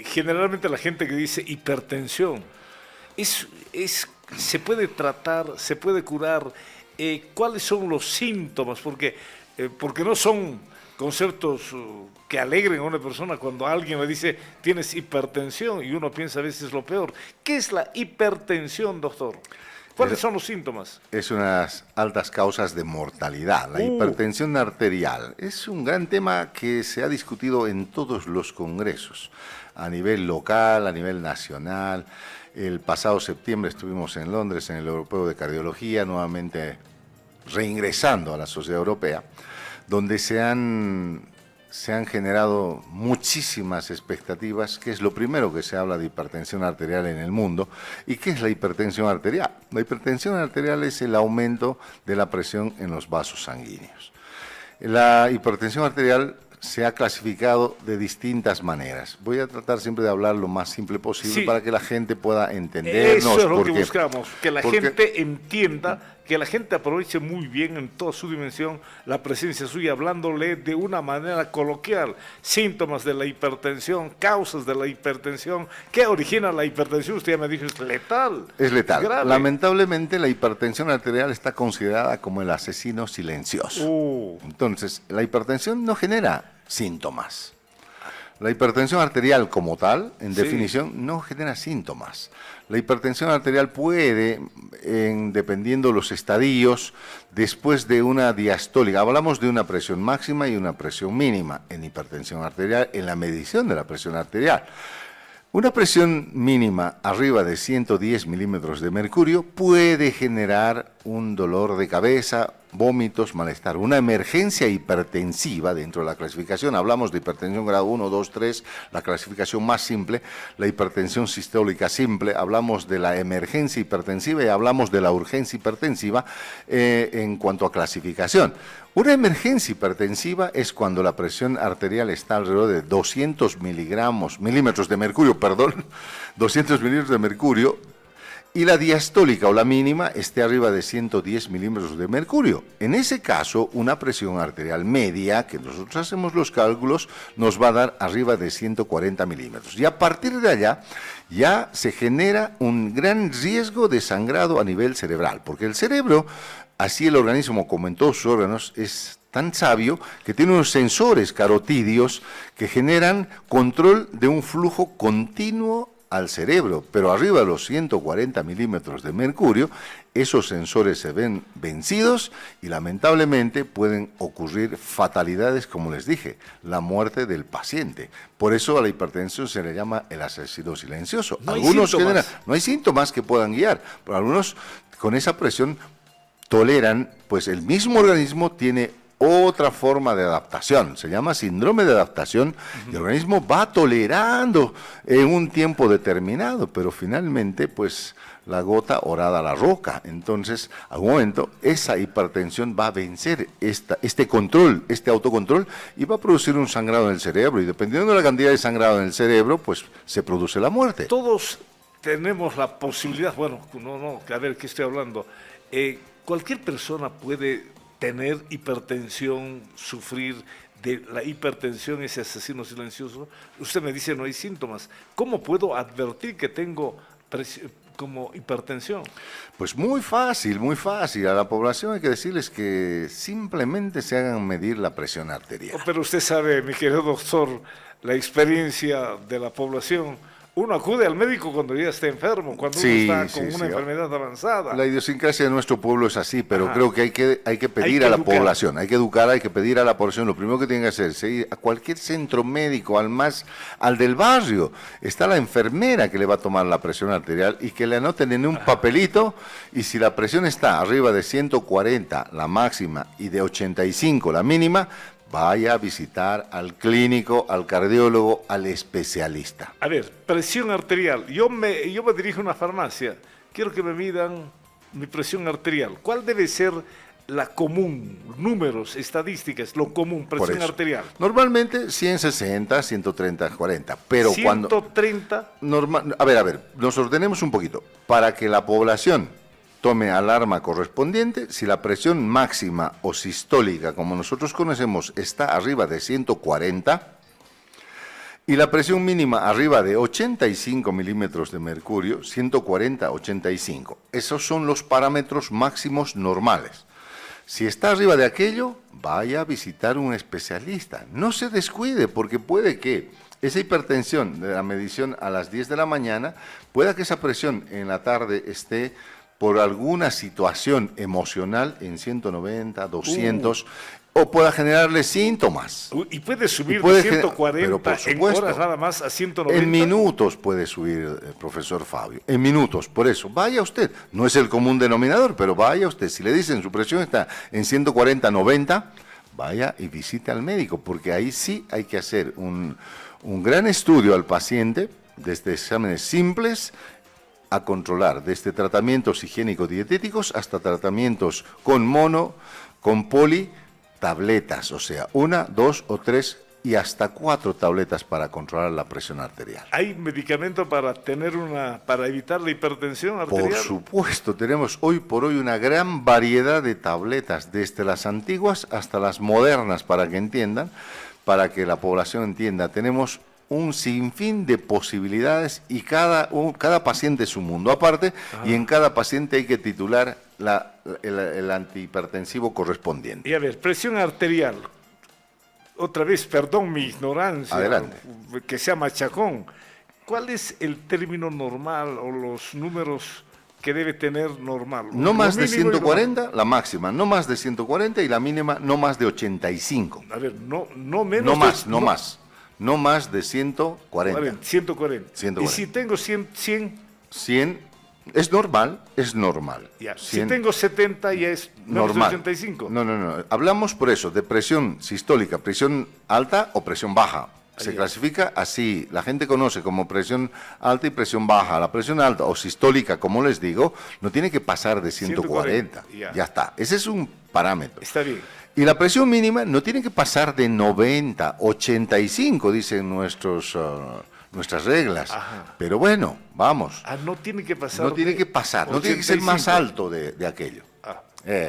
generalmente la gente que dice hipertensión, se puede tratar, se puede curar. ¿Cuáles son los síntomas? Porque no son conceptos que alegren a una persona cuando alguien le dice tienes hipertensión y uno piensa a veces lo peor. ¿Qué es la hipertensión, doctor? ¿Cuáles son los síntomas? Es unas altas causas de mortalidad. La hipertensión arterial es un gran tema que se ha discutido en todos los congresos, a nivel local, a nivel nacional. El pasado septiembre estuvimos en Londres, en el Europeo de Cardiología, nuevamente reingresando a la Sociedad Europea, donde se han generado muchísimas expectativas, que es lo primero que se habla de hipertensión arterial en el mundo. ¿Y qué es la hipertensión arterial? La hipertensión arterial es el aumento de la presión en los vasos sanguíneos. La hipertensión arterial se ha clasificado de distintas maneras. Voy a tratar siempre de hablar lo más simple posible para que la gente pueda entendernos. Eso es lo que buscamos, que la gente entienda, que la gente aproveche muy bien en toda su dimensión la presencia suya, hablándole de una manera coloquial, síntomas de la hipertensión, causas de la hipertensión, ¿qué origina la hipertensión? Usted ya me dijo, es letal. Es letal. Grave. Lamentablemente la hipertensión arterial está considerada como el asesino silencioso. Entonces, la hipertensión no genera síntomas. La hipertensión arterial como tal, en definición, no genera síntomas. La hipertensión arterial puede, dependiendo los estadios, después de una diastólica, hablamos de una presión máxima y una presión mínima en hipertensión arterial, en la medición de la presión arterial. Una presión mínima arriba de 110 milímetros de mercurio puede generar un dolor de cabeza, vómitos, malestar. Una emergencia hipertensiva dentro de la clasificación, hablamos de hipertensión grado 1, 2, 3, la clasificación más simple, la hipertensión sistólica simple, hablamos de la emergencia hipertensiva y hablamos de la urgencia hipertensiva en cuanto a clasificación. Una emergencia hipertensiva es cuando la presión arterial está alrededor de 200 milímetros de mercurio, 200 milímetros de mercurio, y la diastólica o la mínima esté arriba de 110 milímetros de mercurio. En ese caso, una presión arterial media, que nosotros hacemos los cálculos, nos va a dar arriba de 140 milímetros. Y a partir de allá, ya se genera un gran riesgo de sangrado a nivel cerebral, porque el cerebro, así el organismo como en todos sus órganos, es tan sabio que tiene unos sensores carotídeos que generan control de un flujo continuo al cerebro, pero arriba de los 140 milímetros de mercurio, esos sensores se ven vencidos y lamentablemente pueden ocurrir fatalidades, como les dije, la muerte del paciente. Por eso a la hipertensión se le llama el asesino silencioso. No hay síntomas que puedan guiar, pero algunos con esa presión toleran, pues el mismo organismo tiene otra forma de adaptación, se llama síndrome de adaptación, y el organismo va tolerando en un tiempo determinado, pero finalmente, pues, la gota orada la roca. Entonces, a un momento, esa hipertensión va a vencer este control, este autocontrol, y va a producir un sangrado en el cerebro, y dependiendo de la cantidad de sangrado en el cerebro, pues, se produce la muerte. Todos tenemos la posibilidad, a ver, ¿qué estoy hablando? Cualquier persona puede tener hipertensión, sufrir de la hipertensión, ese asesino silencioso. Usted me dice no hay síntomas. ¿Cómo puedo advertir que tengo como hipertensión? Pues muy fácil, muy fácil. A la población hay que decirles que simplemente se hagan medir la presión arterial. Pero usted sabe, mi querido doctor, la experiencia de la población Uno acude al médico cuando ya está enfermo, cuando uno Sí, está sí, con sí. una enfermedad avanzada. La idiosincrasia de nuestro pueblo es así, pero Ajá. creo que hay que pedir que a la educar. población, hay que educar, hay que pedir a la población. Lo primero que tienen que hacer es ir a cualquier centro médico, al del barrio. Está la enfermera que le va a tomar la presión arterial y que le anoten en un papelito, y si la presión está arriba de 140, la máxima, y de 85, la mínima, vaya a visitar al clínico, al cardiólogo, al especialista. A ver, presión arterial. Yo me dirijo a una farmacia. Quiero que me midan mi presión arterial. ¿Cuál debe ser la común? Números, estadísticas, lo común, Por presión eso. arterial. Normalmente 160, 130, 40, pero cuando... 130. A ver, nos ordenemos un poquito. Para que la población tome alarma correspondiente, si la presión máxima o sistólica, como nosotros conocemos, está arriba de 140 y la presión mínima arriba de 85 milímetros de mercurio, 140, 85. Esos son los parámetros máximos normales. Si está arriba de aquello, vaya a visitar un especialista. No se descuide, porque puede que esa hipertensión de la medición a las 10 de la mañana, pueda que esa presión en la tarde esté por alguna situación emocional en 190, 200, o pueda generarle síntomas. Y puede subir puede de 140 pero por en supuesto. horas nada más a 190. En minutos puede subir, profesor Fabio, en minutos. Por eso, vaya usted. No es el común denominador, pero vaya usted. Si le dicen su presión está en 140, 90, vaya y visite al médico, porque ahí sí hay que hacer un gran estudio al paciente, desde exámenes simples a controlar, desde tratamientos higiénico-dietéticos hasta tratamientos con mono, con poli, tabletas, o sea, 1, 2 o 3 y hasta 4 tabletas para controlar la presión arterial. ¿Hay medicamento para evitar la hipertensión arterial? Por supuesto, tenemos hoy por hoy una gran variedad de tabletas, desde las antiguas hasta las modernas, para que entiendan, para que la población entienda. Tenemos un sinfín de posibilidades y cada paciente es un mundo aparte. Ajá. Y en cada paciente hay que titular el antihipertensivo correspondiente. Y a ver, presión arterial. Otra vez, perdón mi ignorancia, adelante, que sea machacón. ¿Cuál es el término normal o los números que debe tener normal? No más de 140, la máxima, no más de 140 y la mínima no más de 85. A ver, no menos. No más, no más. No más de 140. 140. Y si tengo 100... 100 es normal, es normal. Ya. Si tengo 70 ya es normal. 85. No. Hablamos por eso de presión sistólica, presión alta o presión baja. Se clasifica así. La gente conoce como presión alta y presión baja. La presión alta o sistólica, como les digo, no tiene que pasar de 140. Ya está. Ese es un parámetro. Está bien. Y la presión mínima no tiene que pasar de 90, 85, dicen nuestras reglas. Ajá. Pero bueno, vamos. No tiene que pasar. No tiene que pasar, 85. No tiene que ser más alto de aquello.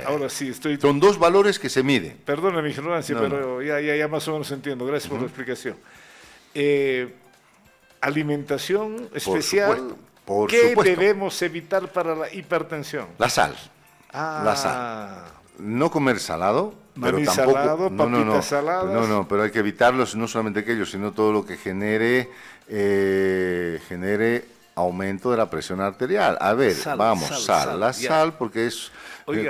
Ahora sí, estoy... Son dos valores que se miden. Perdona mi ignorancia, pero ya más o menos entiendo. Gracias por la explicación. Alimentación especial. Por ¿Qué supuesto. debemos evitar para la hipertensión? La sal. La sal. No comer salado, pero tampoco... salado, papitas saladas. No, pero hay que evitarlos, no solamente aquello, sino todo lo que genere aumento de la presión arterial. A ver, sal. La sal, porque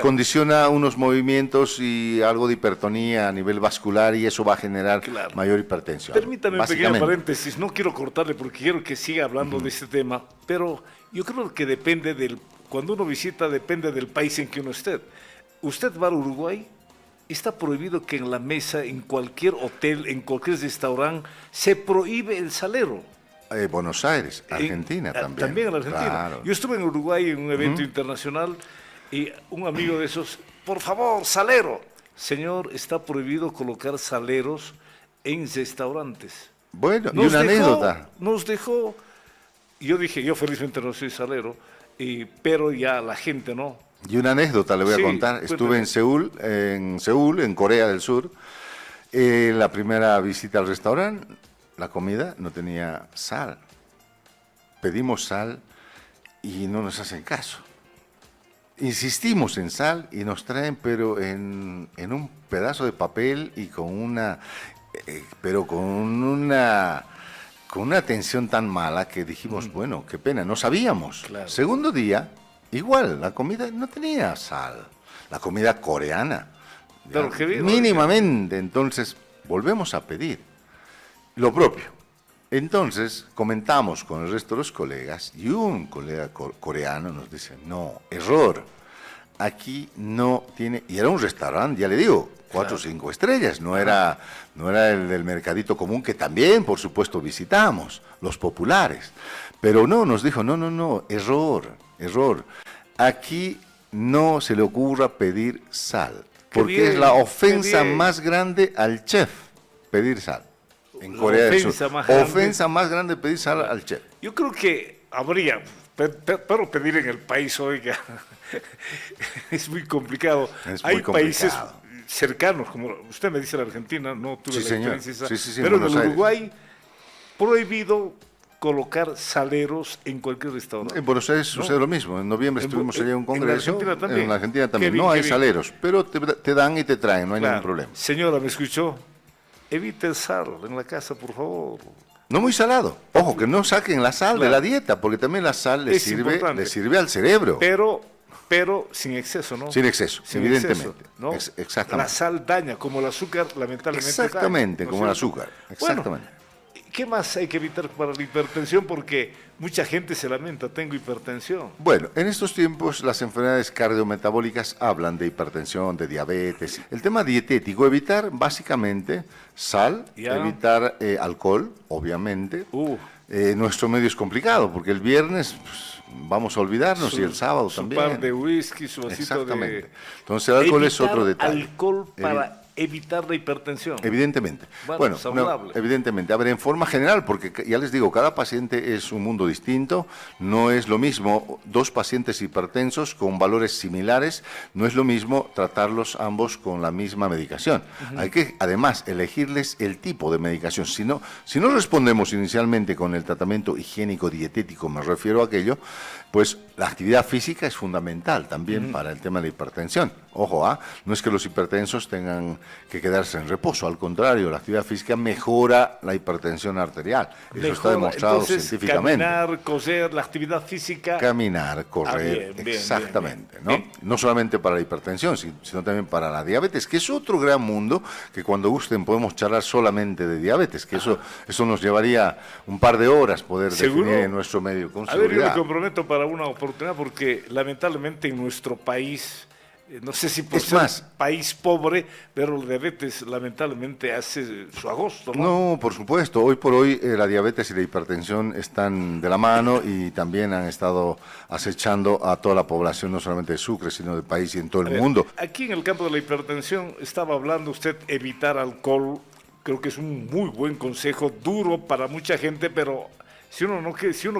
condiciona unos movimientos y algo de hipertonía a nivel vascular y eso va a generar mayor hipertensión. Permítame un pequeño paréntesis, no quiero cortarle porque quiero que siga hablando de este tema, pero yo creo que cuando uno visita depende del país en que uno esté. Usted va a Uruguay, está prohibido que en la mesa, en cualquier hotel, en cualquier restaurante, se prohíbe el salero. Buenos Aires, Argentina también. También en Argentina. Claro. Yo estuve en Uruguay en un evento internacional y un amigo de esos, por favor, salero. Señor, está prohibido colocar saleros en restaurantes. Bueno, y una anécdota. Nos dejó, yo dije, yo felizmente no soy salero, pero ya la gente no. Y una anécdota le voy a contar. Estuve en Seúl, en Corea del Sur. La primera visita al restaurante, la comida no tenía sal. Pedimos sal y no nos hacen caso. Insistimos en sal y nos traen, pero en un pedazo de papel y con una con una atención tan mala que dijimos, bueno, qué pena, no sabíamos. Claro. Segundo día, igual, la comida no tenía sal, la comida coreana. Pero Ya, qué bien, mínimamente, entonces volvemos a pedir lo propio. Entonces comentamos con el resto de los colegas y un colega coreano nos dice, no, error, aquí no tiene, y era un restaurante, ya le digo, 4 o 5 estrellas, no era el del mercadito común que también, por supuesto, visitamos, los populares. Pero no, nos dijo, no, error. Aquí no se le ocurra pedir sal, porque bien, es la ofensa qué bien. más grande al chef, pedir sal. En La Corea del Sur. ofensa más grande. Ofensa más grande pedir sal al chef. Yo creo que habría, pero pedir en el país, oiga, es muy complicado. Es Hay muy países complicado. cercanos, como usted me dice la Argentina, no tuve Sí, la señor. experiencia esa, Sí, en pero en Buenos el Aires. Uruguay, prohibido colocar saleros en cualquier restaurante. En Buenos Aires sucede lo mismo. En noviembre estuvimos allá en un congreso. Argentina también. En la Argentina Qué también. bien, No qué hay bien. saleros, pero te dan y te traen, no hay Claro. ningún problema. Señora, ¿me escuchó? Evite el sal en la casa, por favor. No muy salado. Ojo, que no saquen la sal de Claro. la dieta, porque también la sal Es importante. le sirve al cerebro. Pero sin exceso, ¿no? Sin exceso, Sin evidentemente. exceso, ¿no? Exactamente. La sal daña, como el azúcar, lamentablemente. Exactamente, daña, ¿no como el es cierto? azúcar. Exactamente. Bueno, ¿qué más hay que evitar para la hipertensión? Porque mucha gente se lamenta, tengo hipertensión. Bueno, en estos tiempos las enfermedades cardiometabólicas hablan de hipertensión, de diabetes. El tema dietético, evitar básicamente sal, Ya. evitar alcohol, obviamente. Nuestro medio es complicado porque el viernes pues, vamos a olvidarnos y el sábado su también. par de whisky, su vasito Exactamente. de... Entonces el alcohol es Evitar otro detalle. alcohol para evitar la hipertensión. Evidentemente. Bueno, saludable. Evidentemente. A ver, en forma general, porque ya les digo, cada paciente es un mundo distinto, no es lo mismo 2 pacientes hipertensos con valores similares, no es lo mismo tratarlos ambos con la misma medicación. Hay que, además, elegirles el tipo de medicación. Si no respondemos inicialmente con el tratamiento higiénico dietético, me refiero a aquello, pues la actividad física es fundamental también para el tema de la hipertensión. Ojo, no es que los hipertensos tengan que quedarse en reposo, al contrario, la actividad física mejora la hipertensión arterial. Eso está Mejor, demostrado entonces, científicamente. Caminar, coser, la actividad física. Caminar, correr, bien, exactamente, bien. ¿no? Bien. No solamente para la hipertensión, sino también para la diabetes, que es otro gran mundo que cuando gusten podemos charlar solamente de diabetes, que eso nos llevaría un par de horas poder ¿Seguro? definir en nuestro medio con A ver, yo me seguridad. comprometo para una oportunidad porque lamentablemente en nuestro país, no sé si por Es ser más, país pobre, pero la diabetes lamentablemente hace su agosto, ¿no? No, por supuesto. Hoy por hoy la diabetes y la hipertensión están de la mano y también han estado acechando a toda la población, no solamente de Sucre, sino del país y en todo A el ver, mundo. Aquí en el campo de la hipertensión estaba hablando usted evitar alcohol. Creo que es un muy buen consejo, duro para mucha gente, pero si uno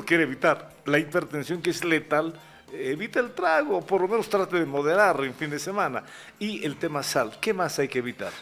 quiere evitar la hipertensión que es letal, evita el trago, por lo menos trate de moderar en fin de semana. Y el tema sal, ¿qué más hay que evitar?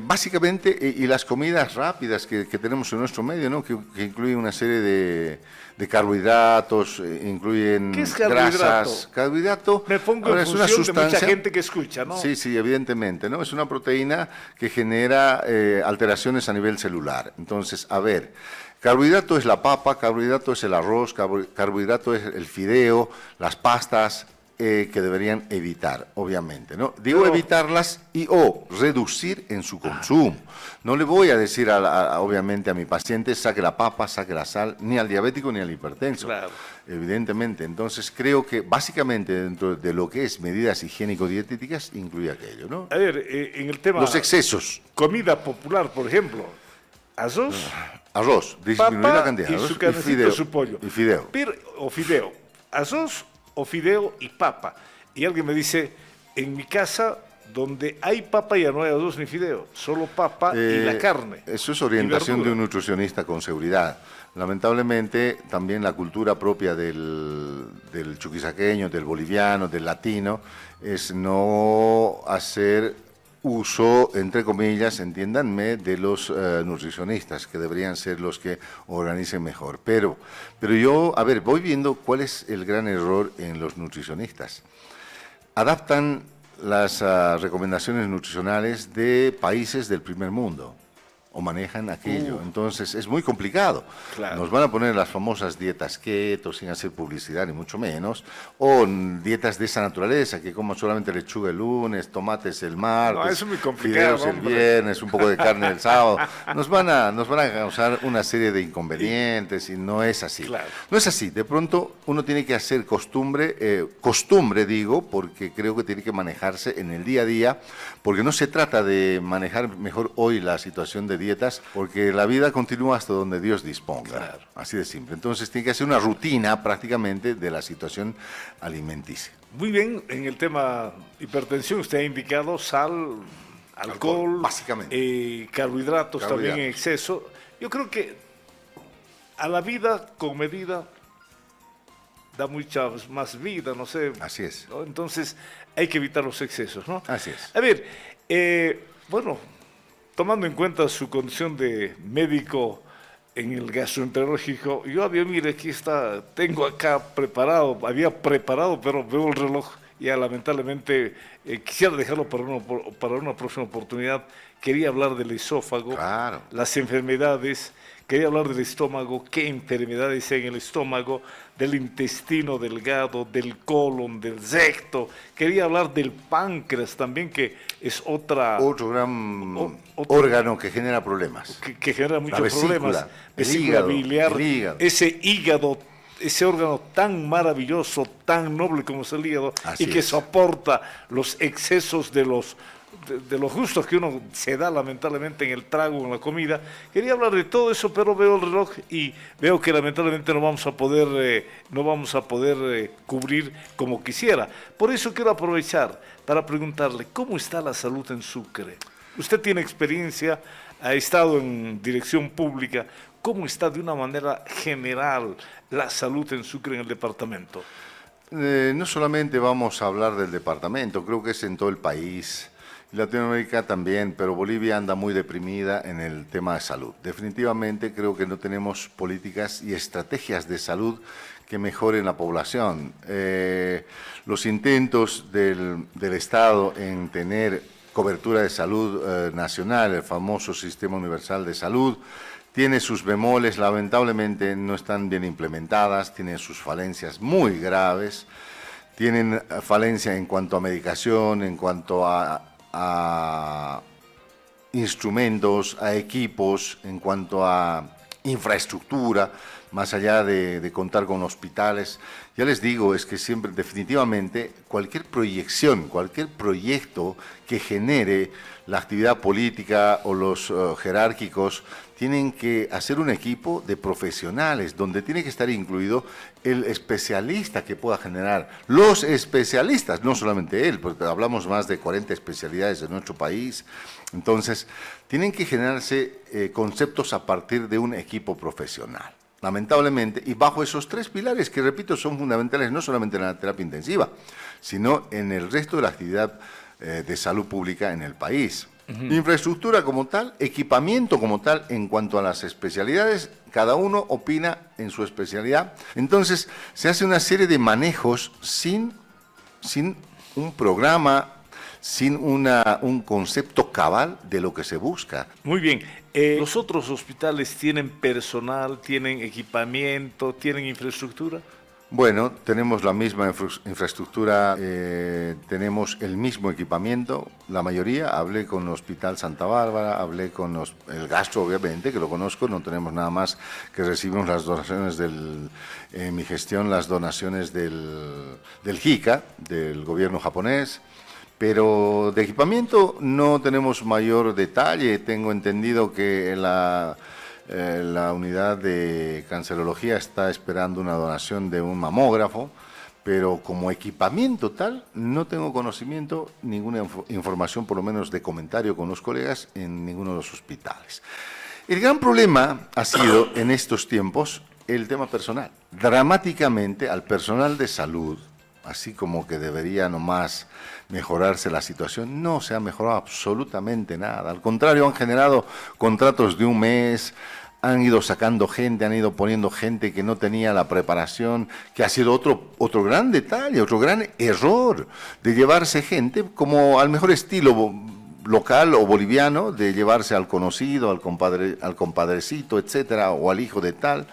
Básicamente, y las comidas rápidas que tenemos en nuestro medio, ¿no? que incluyen una serie de carbohidratos, incluyen ¿Qué es carbohidrato? grasas. Carbohidrato Me pongo ahora, en es una función de mucha sustancia. gente que escucha, ¿no? Sí, evidentemente, ¿no? Es una proteína que genera alteraciones a nivel celular. Entonces, a ver, carbohidrato es la papa, carbohidrato es el arroz, carbohidrato es el fideo, las pastas, que deberían evitar, obviamente, ¿no? Digo Pero- evitarlas o reducir en su consumo. No le voy a decir, obviamente, a mi paciente, saque la papa, saque la sal, ni al diabético ni al hipertenso. Claro. Evidentemente. Entonces, creo que básicamente dentro de lo que es medidas higiénico-dietéticas, incluye aquello, ¿no? A ver, en el tema Los excesos. comida popular, por ejemplo, arroz, Arroz, disminuir la papa cantidad de y arroz su carnecito, su pollo. Y fideo. O fideo. Arroz o fideo y papa. Y alguien me dice, en mi casa, donde hay papa ya no hay arroz ni fideo, solo papa y la carne. Eso es orientación y de verdura. un nutricionista con seguridad. Lamentablemente, también la cultura propia del chuquisaqueño, del boliviano, del latino, es no hacer uso, entre comillas, entiéndanme, de los nutricionistas, que deberían ser los que organicen mejor. Pero yo, a ver, voy viendo cuál es el gran error en los nutricionistas. Adaptan las recomendaciones nutricionales de países del primer mundo. o manejan aquello. Entonces es muy complicado. Claro. Nos van a poner las famosas dietas keto, sin hacer publicidad ni mucho menos, o dietas de esa naturaleza, que como solamente lechuga el lunes, tomates el martes, No, eso es muy complicado, fideos el hombre. viernes, un poco de carne el sábado. Nos van a causar una serie de inconvenientes y no es así. Claro. No es así. De pronto uno tiene que hacer costumbre digo, porque creo que tiene que manejarse en el día a día, porque no se trata de manejar mejor hoy la situación de dietas, porque la vida continúa hasta donde Dios disponga. Claro. Así de simple. Entonces tiene que hacer una rutina prácticamente de la situación alimenticia. Muy bien, en el tema hipertensión usted ha indicado sal, alcohol, básicamente. Carbohidratos también en exceso. Yo creo que a la vida con medida da mucha más vida, no sé. Así es. ¿No? Entonces hay que evitar los excesos, ¿no? Así es. A ver, bueno, tomando en cuenta su condición de médico en el gastroenterológico, mire, aquí está, tengo acá preparado, había preparado, pero veo el reloj, ya lamentablemente quisiera dejarlo para una próxima oportunidad. Quería hablar del esófago, Claro. las enfermedades, quería hablar del estómago, qué enfermedades hay en el estómago, del intestino delgado, del colon, del recto. Quería hablar del páncreas también, que es Otro gran órgano que genera problemas. que genera muchos vesícula, problemas. el Vesícula hígado, biliar, el hígado. ese hígado, ese órgano tan maravilloso, tan noble como es el hígado, Así y que es. soporta los excesos de los gustos que uno se da lamentablemente en el trago, en la comida. Quería hablar de todo eso, pero veo el reloj y veo que lamentablemente no vamos a poder cubrir como quisiera. Por eso quiero aprovechar para preguntarle, ¿cómo está la salud en Sucre? Usted tiene experiencia, ha estado en dirección pública. ¿Cómo está de una manera general la salud en Sucre, en el departamento? No solamente vamos a hablar del departamento, creo que es en todo el país. Latinoamérica también, pero Bolivia anda muy deprimida en el tema de salud. Definitivamente creo que no tenemos políticas y estrategias de salud que mejoren la población. Los intentos del Estado en tener cobertura de salud nacional, el famoso Sistema Universal de Salud, tiene sus bemoles, lamentablemente no están bien implementadas, tienen sus falencias muy graves, tienen falencia en cuanto a medicación, en cuanto a instrumentos, a equipos, en cuanto a infraestructura, más allá de contar con hospitales. Ya les digo, es que siempre, definitivamente, cualquier proyección, cualquier proyecto que genere la actividad política o los jerárquicos, tienen que hacer un equipo de profesionales, donde tiene que estar incluido el especialista que pueda generar. Los especialistas, no solamente él, porque hablamos más de 40 especialidades en nuestro país. Entonces, tienen que generarse conceptos a partir de un equipo profesional. Lamentablemente, y bajo esos tres pilares que, repito, son fundamentales no solamente en la terapia intensiva, sino en el resto de la actividad de salud pública en el país. Infraestructura como tal, equipamiento como tal, en cuanto a las especialidades, cada uno opina en su especialidad. Entonces, se hace una serie de manejos sin un programa, sin un concepto cabal de lo que se busca. Muy bien. ¿Los otros hospitales tienen personal, tienen equipamiento, tienen infraestructura? Bueno, tenemos la misma infraestructura, tenemos el mismo equipamiento, la mayoría. Hablé con el Hospital Santa Bárbara, hablé con el Gastro, obviamente, que lo conozco, no tenemos nada más que recibimos las donaciones en mi gestión, las donaciones del JICA, del gobierno japonés. Pero de equipamiento no tenemos mayor detalle. Tengo entendido que la unidad de cancerología está esperando una donación de un mamógrafo, pero como equipamiento tal, no tengo conocimiento, ninguna información, por lo menos de comentario con los colegas, en ninguno de los hospitales. El gran problema ha sido, en estos tiempos, el tema personal. Dramáticamente, al personal de salud, así como que debería nomás mejorarse la situación, no se ha mejorado absolutamente nada. Al contrario, han generado contratos de un mes, han ido sacando gente, han ido poniendo gente que no tenía la preparación, que ha sido otro gran detalle, otro gran error de llevarse gente como al mejor estilo local o boliviano de llevarse al conocido, al compadrecito, etcétera, o al hijo de tal,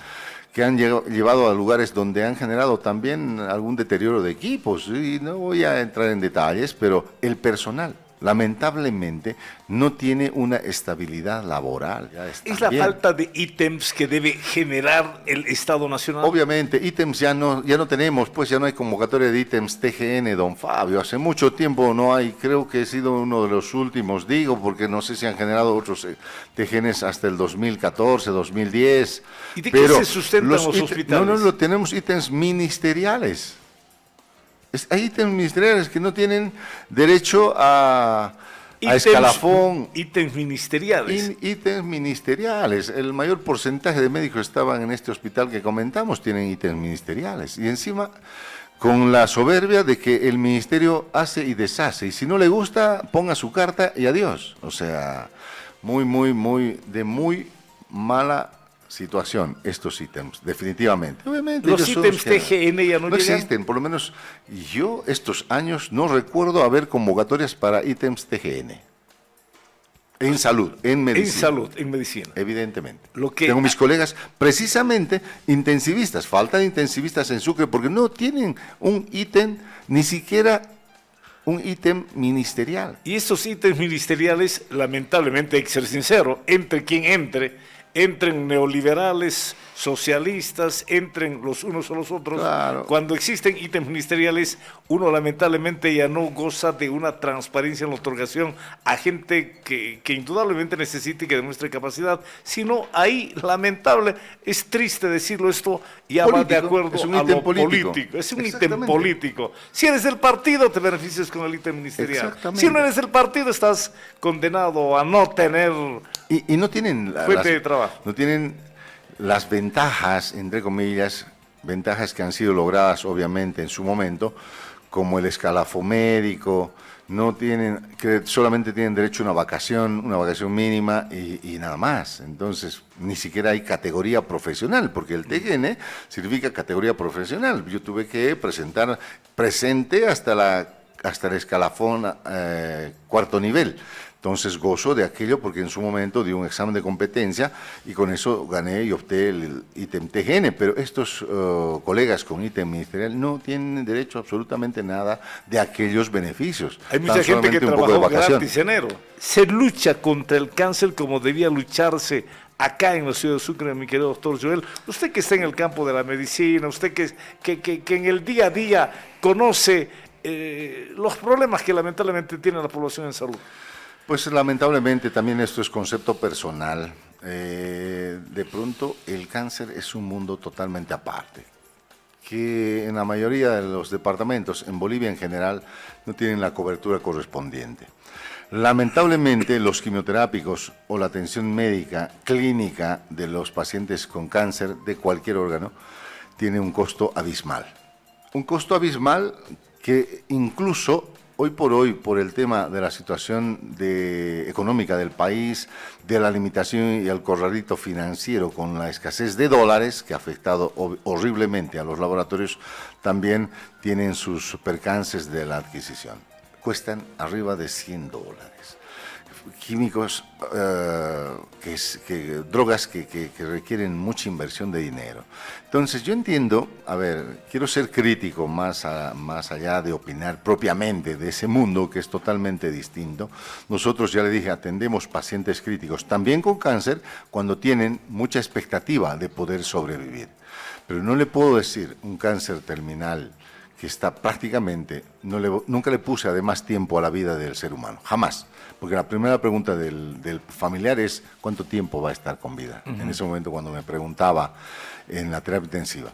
que han llevado a lugares donde han generado también algún deterioro de equipos. Y no voy a entrar en detalles, pero el personal, lamentablemente, no tiene una estabilidad laboral. ¿Es la falta de ítems que debe generar el Estado Nacional? Obviamente, ítems ya no tenemos, pues ya no hay convocatoria de ítems TGN, don Fabio. Hace mucho tiempo no hay, creo que he sido uno de los últimos, digo, porque no sé si han generado otros TGNs hasta el 2014, 2010. ¿Y de qué se sustentan los hospitales? No, tenemos ítems ministeriales. Hay ítems ministeriales que no tienen derecho a escalafón. Ítems ministeriales. Ítems ministeriales. El mayor porcentaje de médicos que estaban en este hospital que comentamos tienen ítems ministeriales. Y encima, con la soberbia de que el ministerio hace y deshace. Y si no le gusta, ponga su carta y adiós. O sea, muy mala situación estos ítems, definitivamente. Obviamente, los ítems TGN ya no llegan. Existen, por lo menos yo estos años no recuerdo haber convocatorias para ítems TGN. En salud, en medicina. En salud, en medicina. Evidentemente. Tengo mis colegas, precisamente intensivistas, falta de intensivistas en Sucre porque no tienen un ítem, ni siquiera un ítem ministerial. Y estos ítems ministeriales, lamentablemente, hay que ser sincero, entre quien entren neoliberales, socialistas, entren los unos o los otros. Claro. Cuando existen ítems ministeriales, uno lamentablemente ya no goza de una transparencia en la otorgación a gente que indudablemente necesite y que demuestre capacidad, sino ahí, lamentable, es triste decirlo, esto ya político, va de acuerdo a lo político. Es un ítem político. Si eres del partido, te beneficias con el ítem ministerial. Si no eres del partido, estás condenado a no tener y no tienen fuente de trabajo. No tienen las ventajas, entre comillas, ventajas que han sido logradas obviamente en su momento, como el escalafón médico, que solamente tienen derecho a una vacación mínima y nada más. Entonces, ni siquiera hay categoría profesional, porque el TGN significa categoría profesional. Yo tuve que presentar presente hasta el escalafón cuarto nivel. Entonces gozo de aquello porque en su momento di un examen de competencia y con eso gané y opté el ítem TGN, pero estos colegas con ítem ministerial no tienen derecho a absolutamente nada de aquellos beneficios. Hay mucha gente que trabajó gratis enero. Se lucha contra el cáncer como debía lucharse acá en la ciudad de Sucre, mi querido doctor Joel. Usted que está en el campo de la medicina, usted que en el día a día conoce los problemas que lamentablemente tiene la población en salud. Pues lamentablemente también esto es concepto personal. De pronto el cáncer es un mundo totalmente aparte, que en la mayoría de los departamentos, en Bolivia en general, no tienen la cobertura correspondiente. Lamentablemente los quimioterápicos o la atención médica clínica de los pacientes con cáncer de cualquier órgano tiene un costo abismal. Un costo abismal que incluso hoy por el tema de la situación económica del país, de la limitación y el corralito financiero con la escasez de dólares que ha afectado horriblemente a los laboratorios, también tienen sus percances de la adquisición. Cuestan arriba de $100. Químicos, drogas que requieren mucha inversión de dinero. Entonces yo entiendo, quiero ser crítico más allá de opinar propiamente de ese mundo que es totalmente distinto. Nosotros, ya le dije, atendemos pacientes críticos, también con cáncer, cuando tienen mucha expectativa de poder sobrevivir. Pero no le puedo decir un cáncer terminal que está prácticamente, nunca le puse además tiempo a la vida del ser humano, jamás. Porque la primera pregunta del familiar es ¿cuánto tiempo va a estar con vida? En ese momento cuando me preguntaba en la terapia intensiva.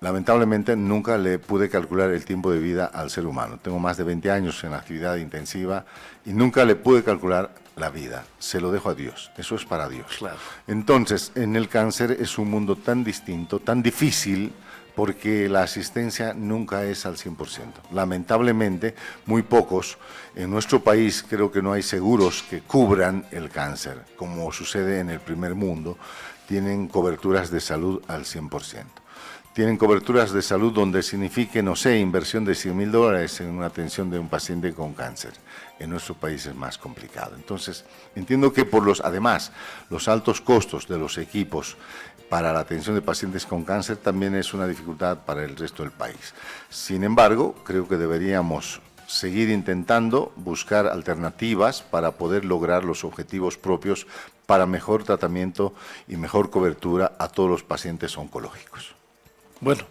Lamentablemente nunca le pude calcular el tiempo de vida al ser humano. Tengo más de 20 años en la actividad intensiva y nunca le pude calcular la vida. Se lo dejo a Dios. Eso es para Dios. Claro. Entonces, en el cáncer es un mundo tan distinto, tan difícil, porque la asistencia nunca es al 100%. Lamentablemente, muy pocos. En nuestro país creo que no hay seguros que cubran el cáncer, como sucede en el primer mundo. Tienen coberturas de salud al 100%. Tienen coberturas de salud donde signifique, no sé, inversión de $100,000 en una atención de un paciente con cáncer. En nuestro país es más complicado. Entonces, entiendo que además, los altos costos de los equipos para la atención de pacientes con cáncer también es una dificultad para el resto del país. Sin embargo, creo que deberíamos seguir intentando buscar alternativas para poder lograr los objetivos propios para mejor tratamiento y mejor cobertura a todos los pacientes oncológicos. Bueno,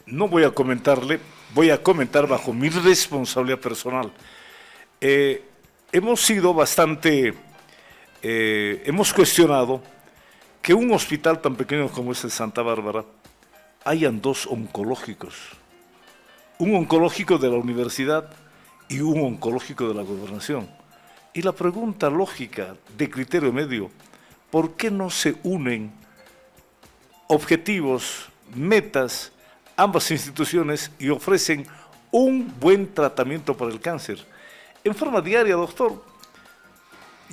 no voy a comentarle, voy a comentar bajo mi responsabilidad personal. Hemos sido bastante, hemos cuestionado que un hospital tan pequeño como es el Santa Bárbara hayan dos oncológicos, un oncológico de la universidad y un oncológico de la gobernación. Y la pregunta lógica de criterio medio, ¿por qué no se unen objetivos, metas, ambas instituciones y ofrecen un buen tratamiento para el cáncer? En forma diaria, doctor,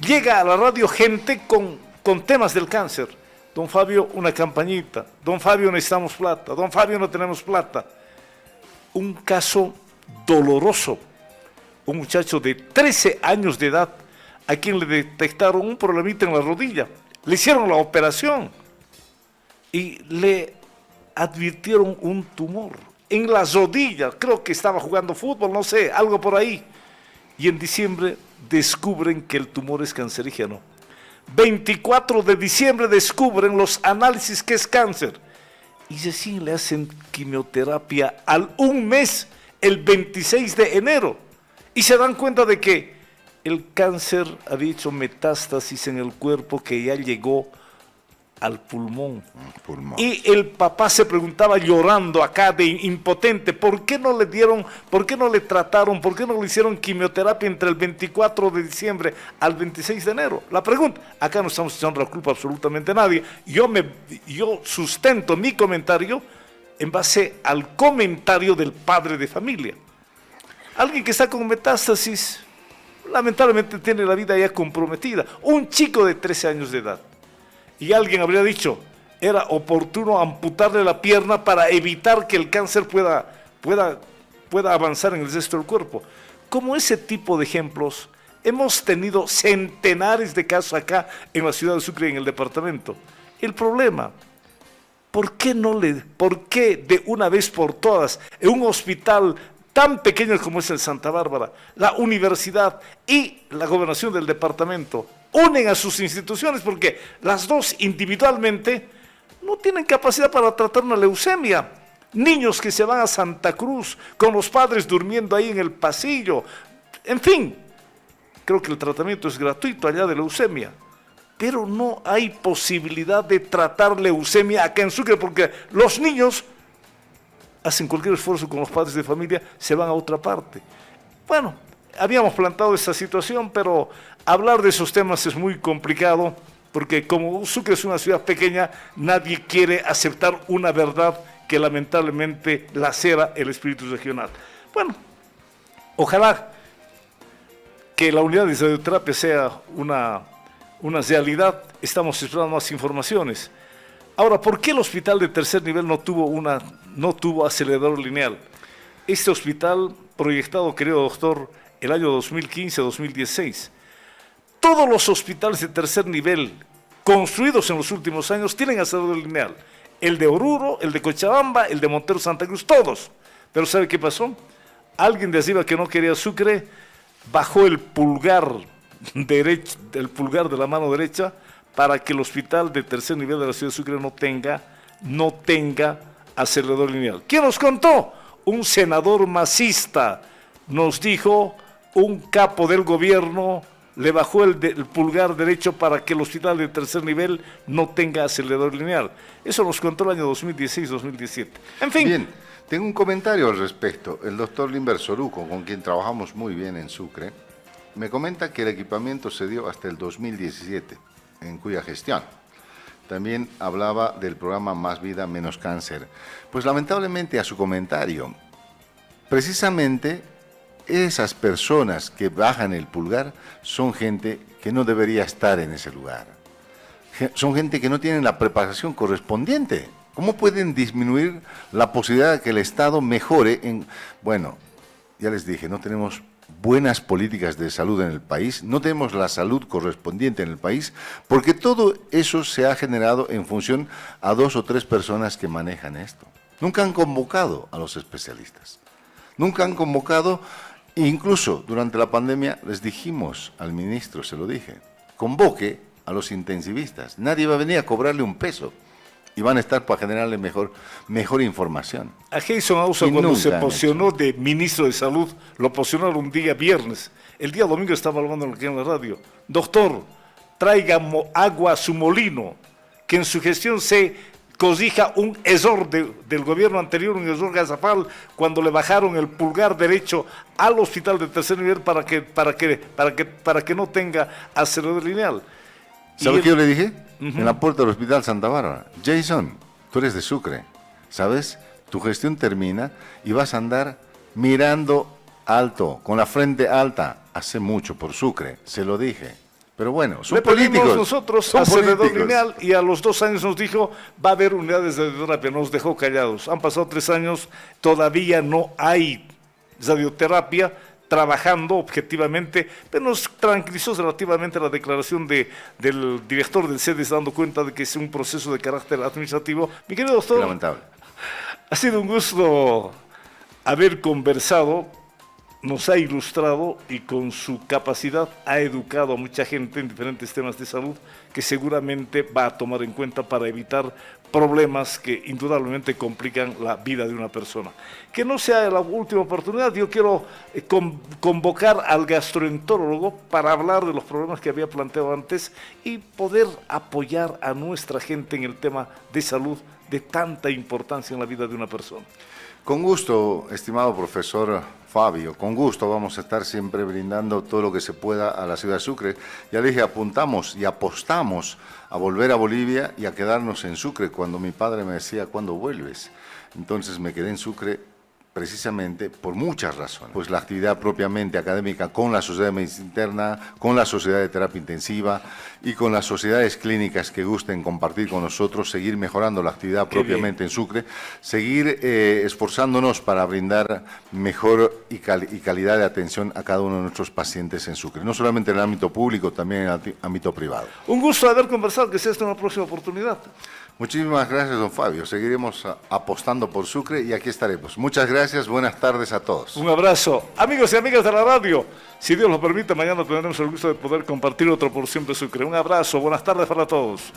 llega a la radio gente con temas del cáncer. Don Fabio, una campañita. Don Fabio, necesitamos plata. Don Fabio, no tenemos plata. Un caso doloroso. Un muchacho de 13 años de edad a quien le detectaron un problemita en la rodilla. Le hicieron la operación y le advirtieron un tumor en la rodilla. Creo que estaba jugando fútbol, no sé, algo por ahí. Y en diciembre descubren que el tumor es cancerígeno. 24 de diciembre descubren los análisis que es cáncer. Y recién le hacen quimioterapia al un mes, el 26 de enero. Y se dan cuenta de que el cáncer había hecho metástasis en el cuerpo que ya llegó al pulmón. Y el papá se preguntaba llorando acá de impotente, ¿por qué no le dieron, por qué no le trataron, por qué no le hicieron quimioterapia entre el 24 de diciembre al 26 de enero? La pregunta, acá no estamos echando la culpa absolutamente a nadie, yo sustento mi comentario en base al comentario del padre de familia. Alguien que está con metástasis, lamentablemente tiene la vida ya comprometida, un chico de 13 años de edad. Y alguien habría dicho, era oportuno amputarle la pierna para evitar que el cáncer pueda avanzar en el resto del cuerpo. Como ese tipo de ejemplos, hemos tenido centenares de casos acá en la ciudad de Sucre, en el departamento. El problema, ¿por qué de una vez por todas, en un hospital tan pequeño como es el Santa Bárbara, la universidad y la gobernación del departamento unen a sus instituciones? Porque las dos individualmente no tienen capacidad para tratar una leucemia. Niños que se van a Santa Cruz con los padres durmiendo ahí en el pasillo. En fin, creo que el tratamiento es gratuito allá de leucemia, pero no hay posibilidad de tratar leucemia acá en Sucre porque los niños hacen cualquier esfuerzo con los padres de familia, se van a otra parte. Bueno, habíamos planteado esta situación, pero hablar de esos temas es muy complicado, porque como Sucre es una ciudad pequeña, nadie quiere aceptar una verdad que lamentablemente lacera el espíritu regional. Bueno, ojalá que la unidad de radioterapia sea una realidad. Estamos esperando más informaciones. Ahora, ¿por qué el hospital de tercer nivel no tuvo acelerador lineal? Este hospital, proyectado, querido doctor, el año 2015-2016, todos los hospitales de tercer nivel construidos en los últimos años tienen acelerador lineal. El de Oruro, el de Cochabamba, el de Montero Santa Cruz, todos. Pero ¿sabe qué pasó? Alguien de arriba que no quería Sucre bajó el pulgar derecho, el pulgar de la mano derecha, para que el hospital de tercer nivel de la ciudad de Sucre no tenga acelerador lineal. ¿Quién nos contó? Un senador masista nos dijo, un capo del gobierno le bajó el pulgar derecho para que el hospital de tercer nivel no tenga acelerador lineal. Eso nos contó el año 2016-2017. En fin. Bien, tengo un comentario al respecto. El doctor Limber Soruco, con quien trabajamos muy bien en Sucre, me comenta que el equipamiento se dio hasta el 2017. En cuya gestión. También hablaba del programa Más Vida, Menos Cáncer. Pues lamentablemente a su comentario, precisamente esas personas que bajan el pulgar son gente que no debería estar en ese lugar. Son gente que no tienen la preparación correspondiente. ¿Cómo pueden disminuir la posibilidad de que el Estado mejore en... Bueno, ya les dije, no tenemos buenas políticas de salud en el país, no tenemos la salud correspondiente en el país, porque todo eso se ha generado en función a 2 o 3 personas que manejan esto. Nunca han convocado a los especialistas, nunca han convocado, incluso durante la pandemia les dijimos al ministro, se lo dije, convoque a los intensivistas, nadie va a venir a cobrarle un peso. Y van a estar para generarle mejor información. A Jason Ausa, cuando se posicionó de ministro de Salud, lo posicionaron un día viernes. El día domingo estaba hablando aquí en la radio. Doctor, traiga agua a su molino, que en su gestión se cobija un error del gobierno anterior, un error garrafal, cuando le bajaron el pulgar derecho al hospital de tercer nivel para que no tenga acelerador lineal. ¿Sabe qué yo le dije? En la puerta del Hospital Santa Bárbara. Jason, tú eres de Sucre, ¿sabes? Tu gestión termina y vas a andar mirando alto, con la frente alta. Hace mucho por Sucre, se lo dije. Pero bueno, son políticos. Nosotros acelerador lineal y a los 2 años nos dijo, va a haber unidades de radioterapia, nos dejó callados. Han pasado 3 años, todavía no hay radioterapia trabajando objetivamente, pero nos tranquilizó relativamente la declaración del director del CEDES dando cuenta de que es un proceso de carácter administrativo. Mi querido doctor, lamentable. Ha sido un gusto haber conversado, nos ha ilustrado y con su capacidad ha educado a mucha gente en diferentes temas de salud que seguramente va a tomar en cuenta para evitar problemas que indudablemente complican la vida de una persona. Que no sea la última oportunidad, yo quiero convocar al gastroenterólogo para hablar de los problemas que había planteado antes y poder apoyar a nuestra gente en el tema de salud de tanta importancia en la vida de una persona. Con gusto, estimado profesor Fabio, con gusto vamos a estar siempre brindando todo lo que se pueda a la ciudad de Sucre. Ya le dije, apuntamos y apostamos a volver a Bolivia y a quedarnos en Sucre. Cuando mi padre me decía, ¿cuándo vuelves? Entonces me quedé en Sucre precisamente por muchas razones. Pues la actividad propiamente académica con la Sociedad de Medicina Interna, con la Sociedad de Terapia Intensiva y con las sociedades clínicas que gusten compartir con nosotros, seguir mejorando la actividad propiamente en Sucre, seguir esforzándonos para brindar mejor y calidad de atención a cada uno de nuestros pacientes en Sucre, no solamente en el ámbito público, también en el ámbito privado. Un gusto haber conversado, que sea esta una próxima oportunidad. Muchísimas gracias, don Fabio. Seguiremos apostando por Sucre y aquí estaremos. Muchas gracias, buenas tardes a todos. Un abrazo. Amigos y amigas de la radio, si Dios lo permite, mañana tendremos el gusto de poder compartir otra porción de Sucre. Un abrazo, buenas tardes para todos.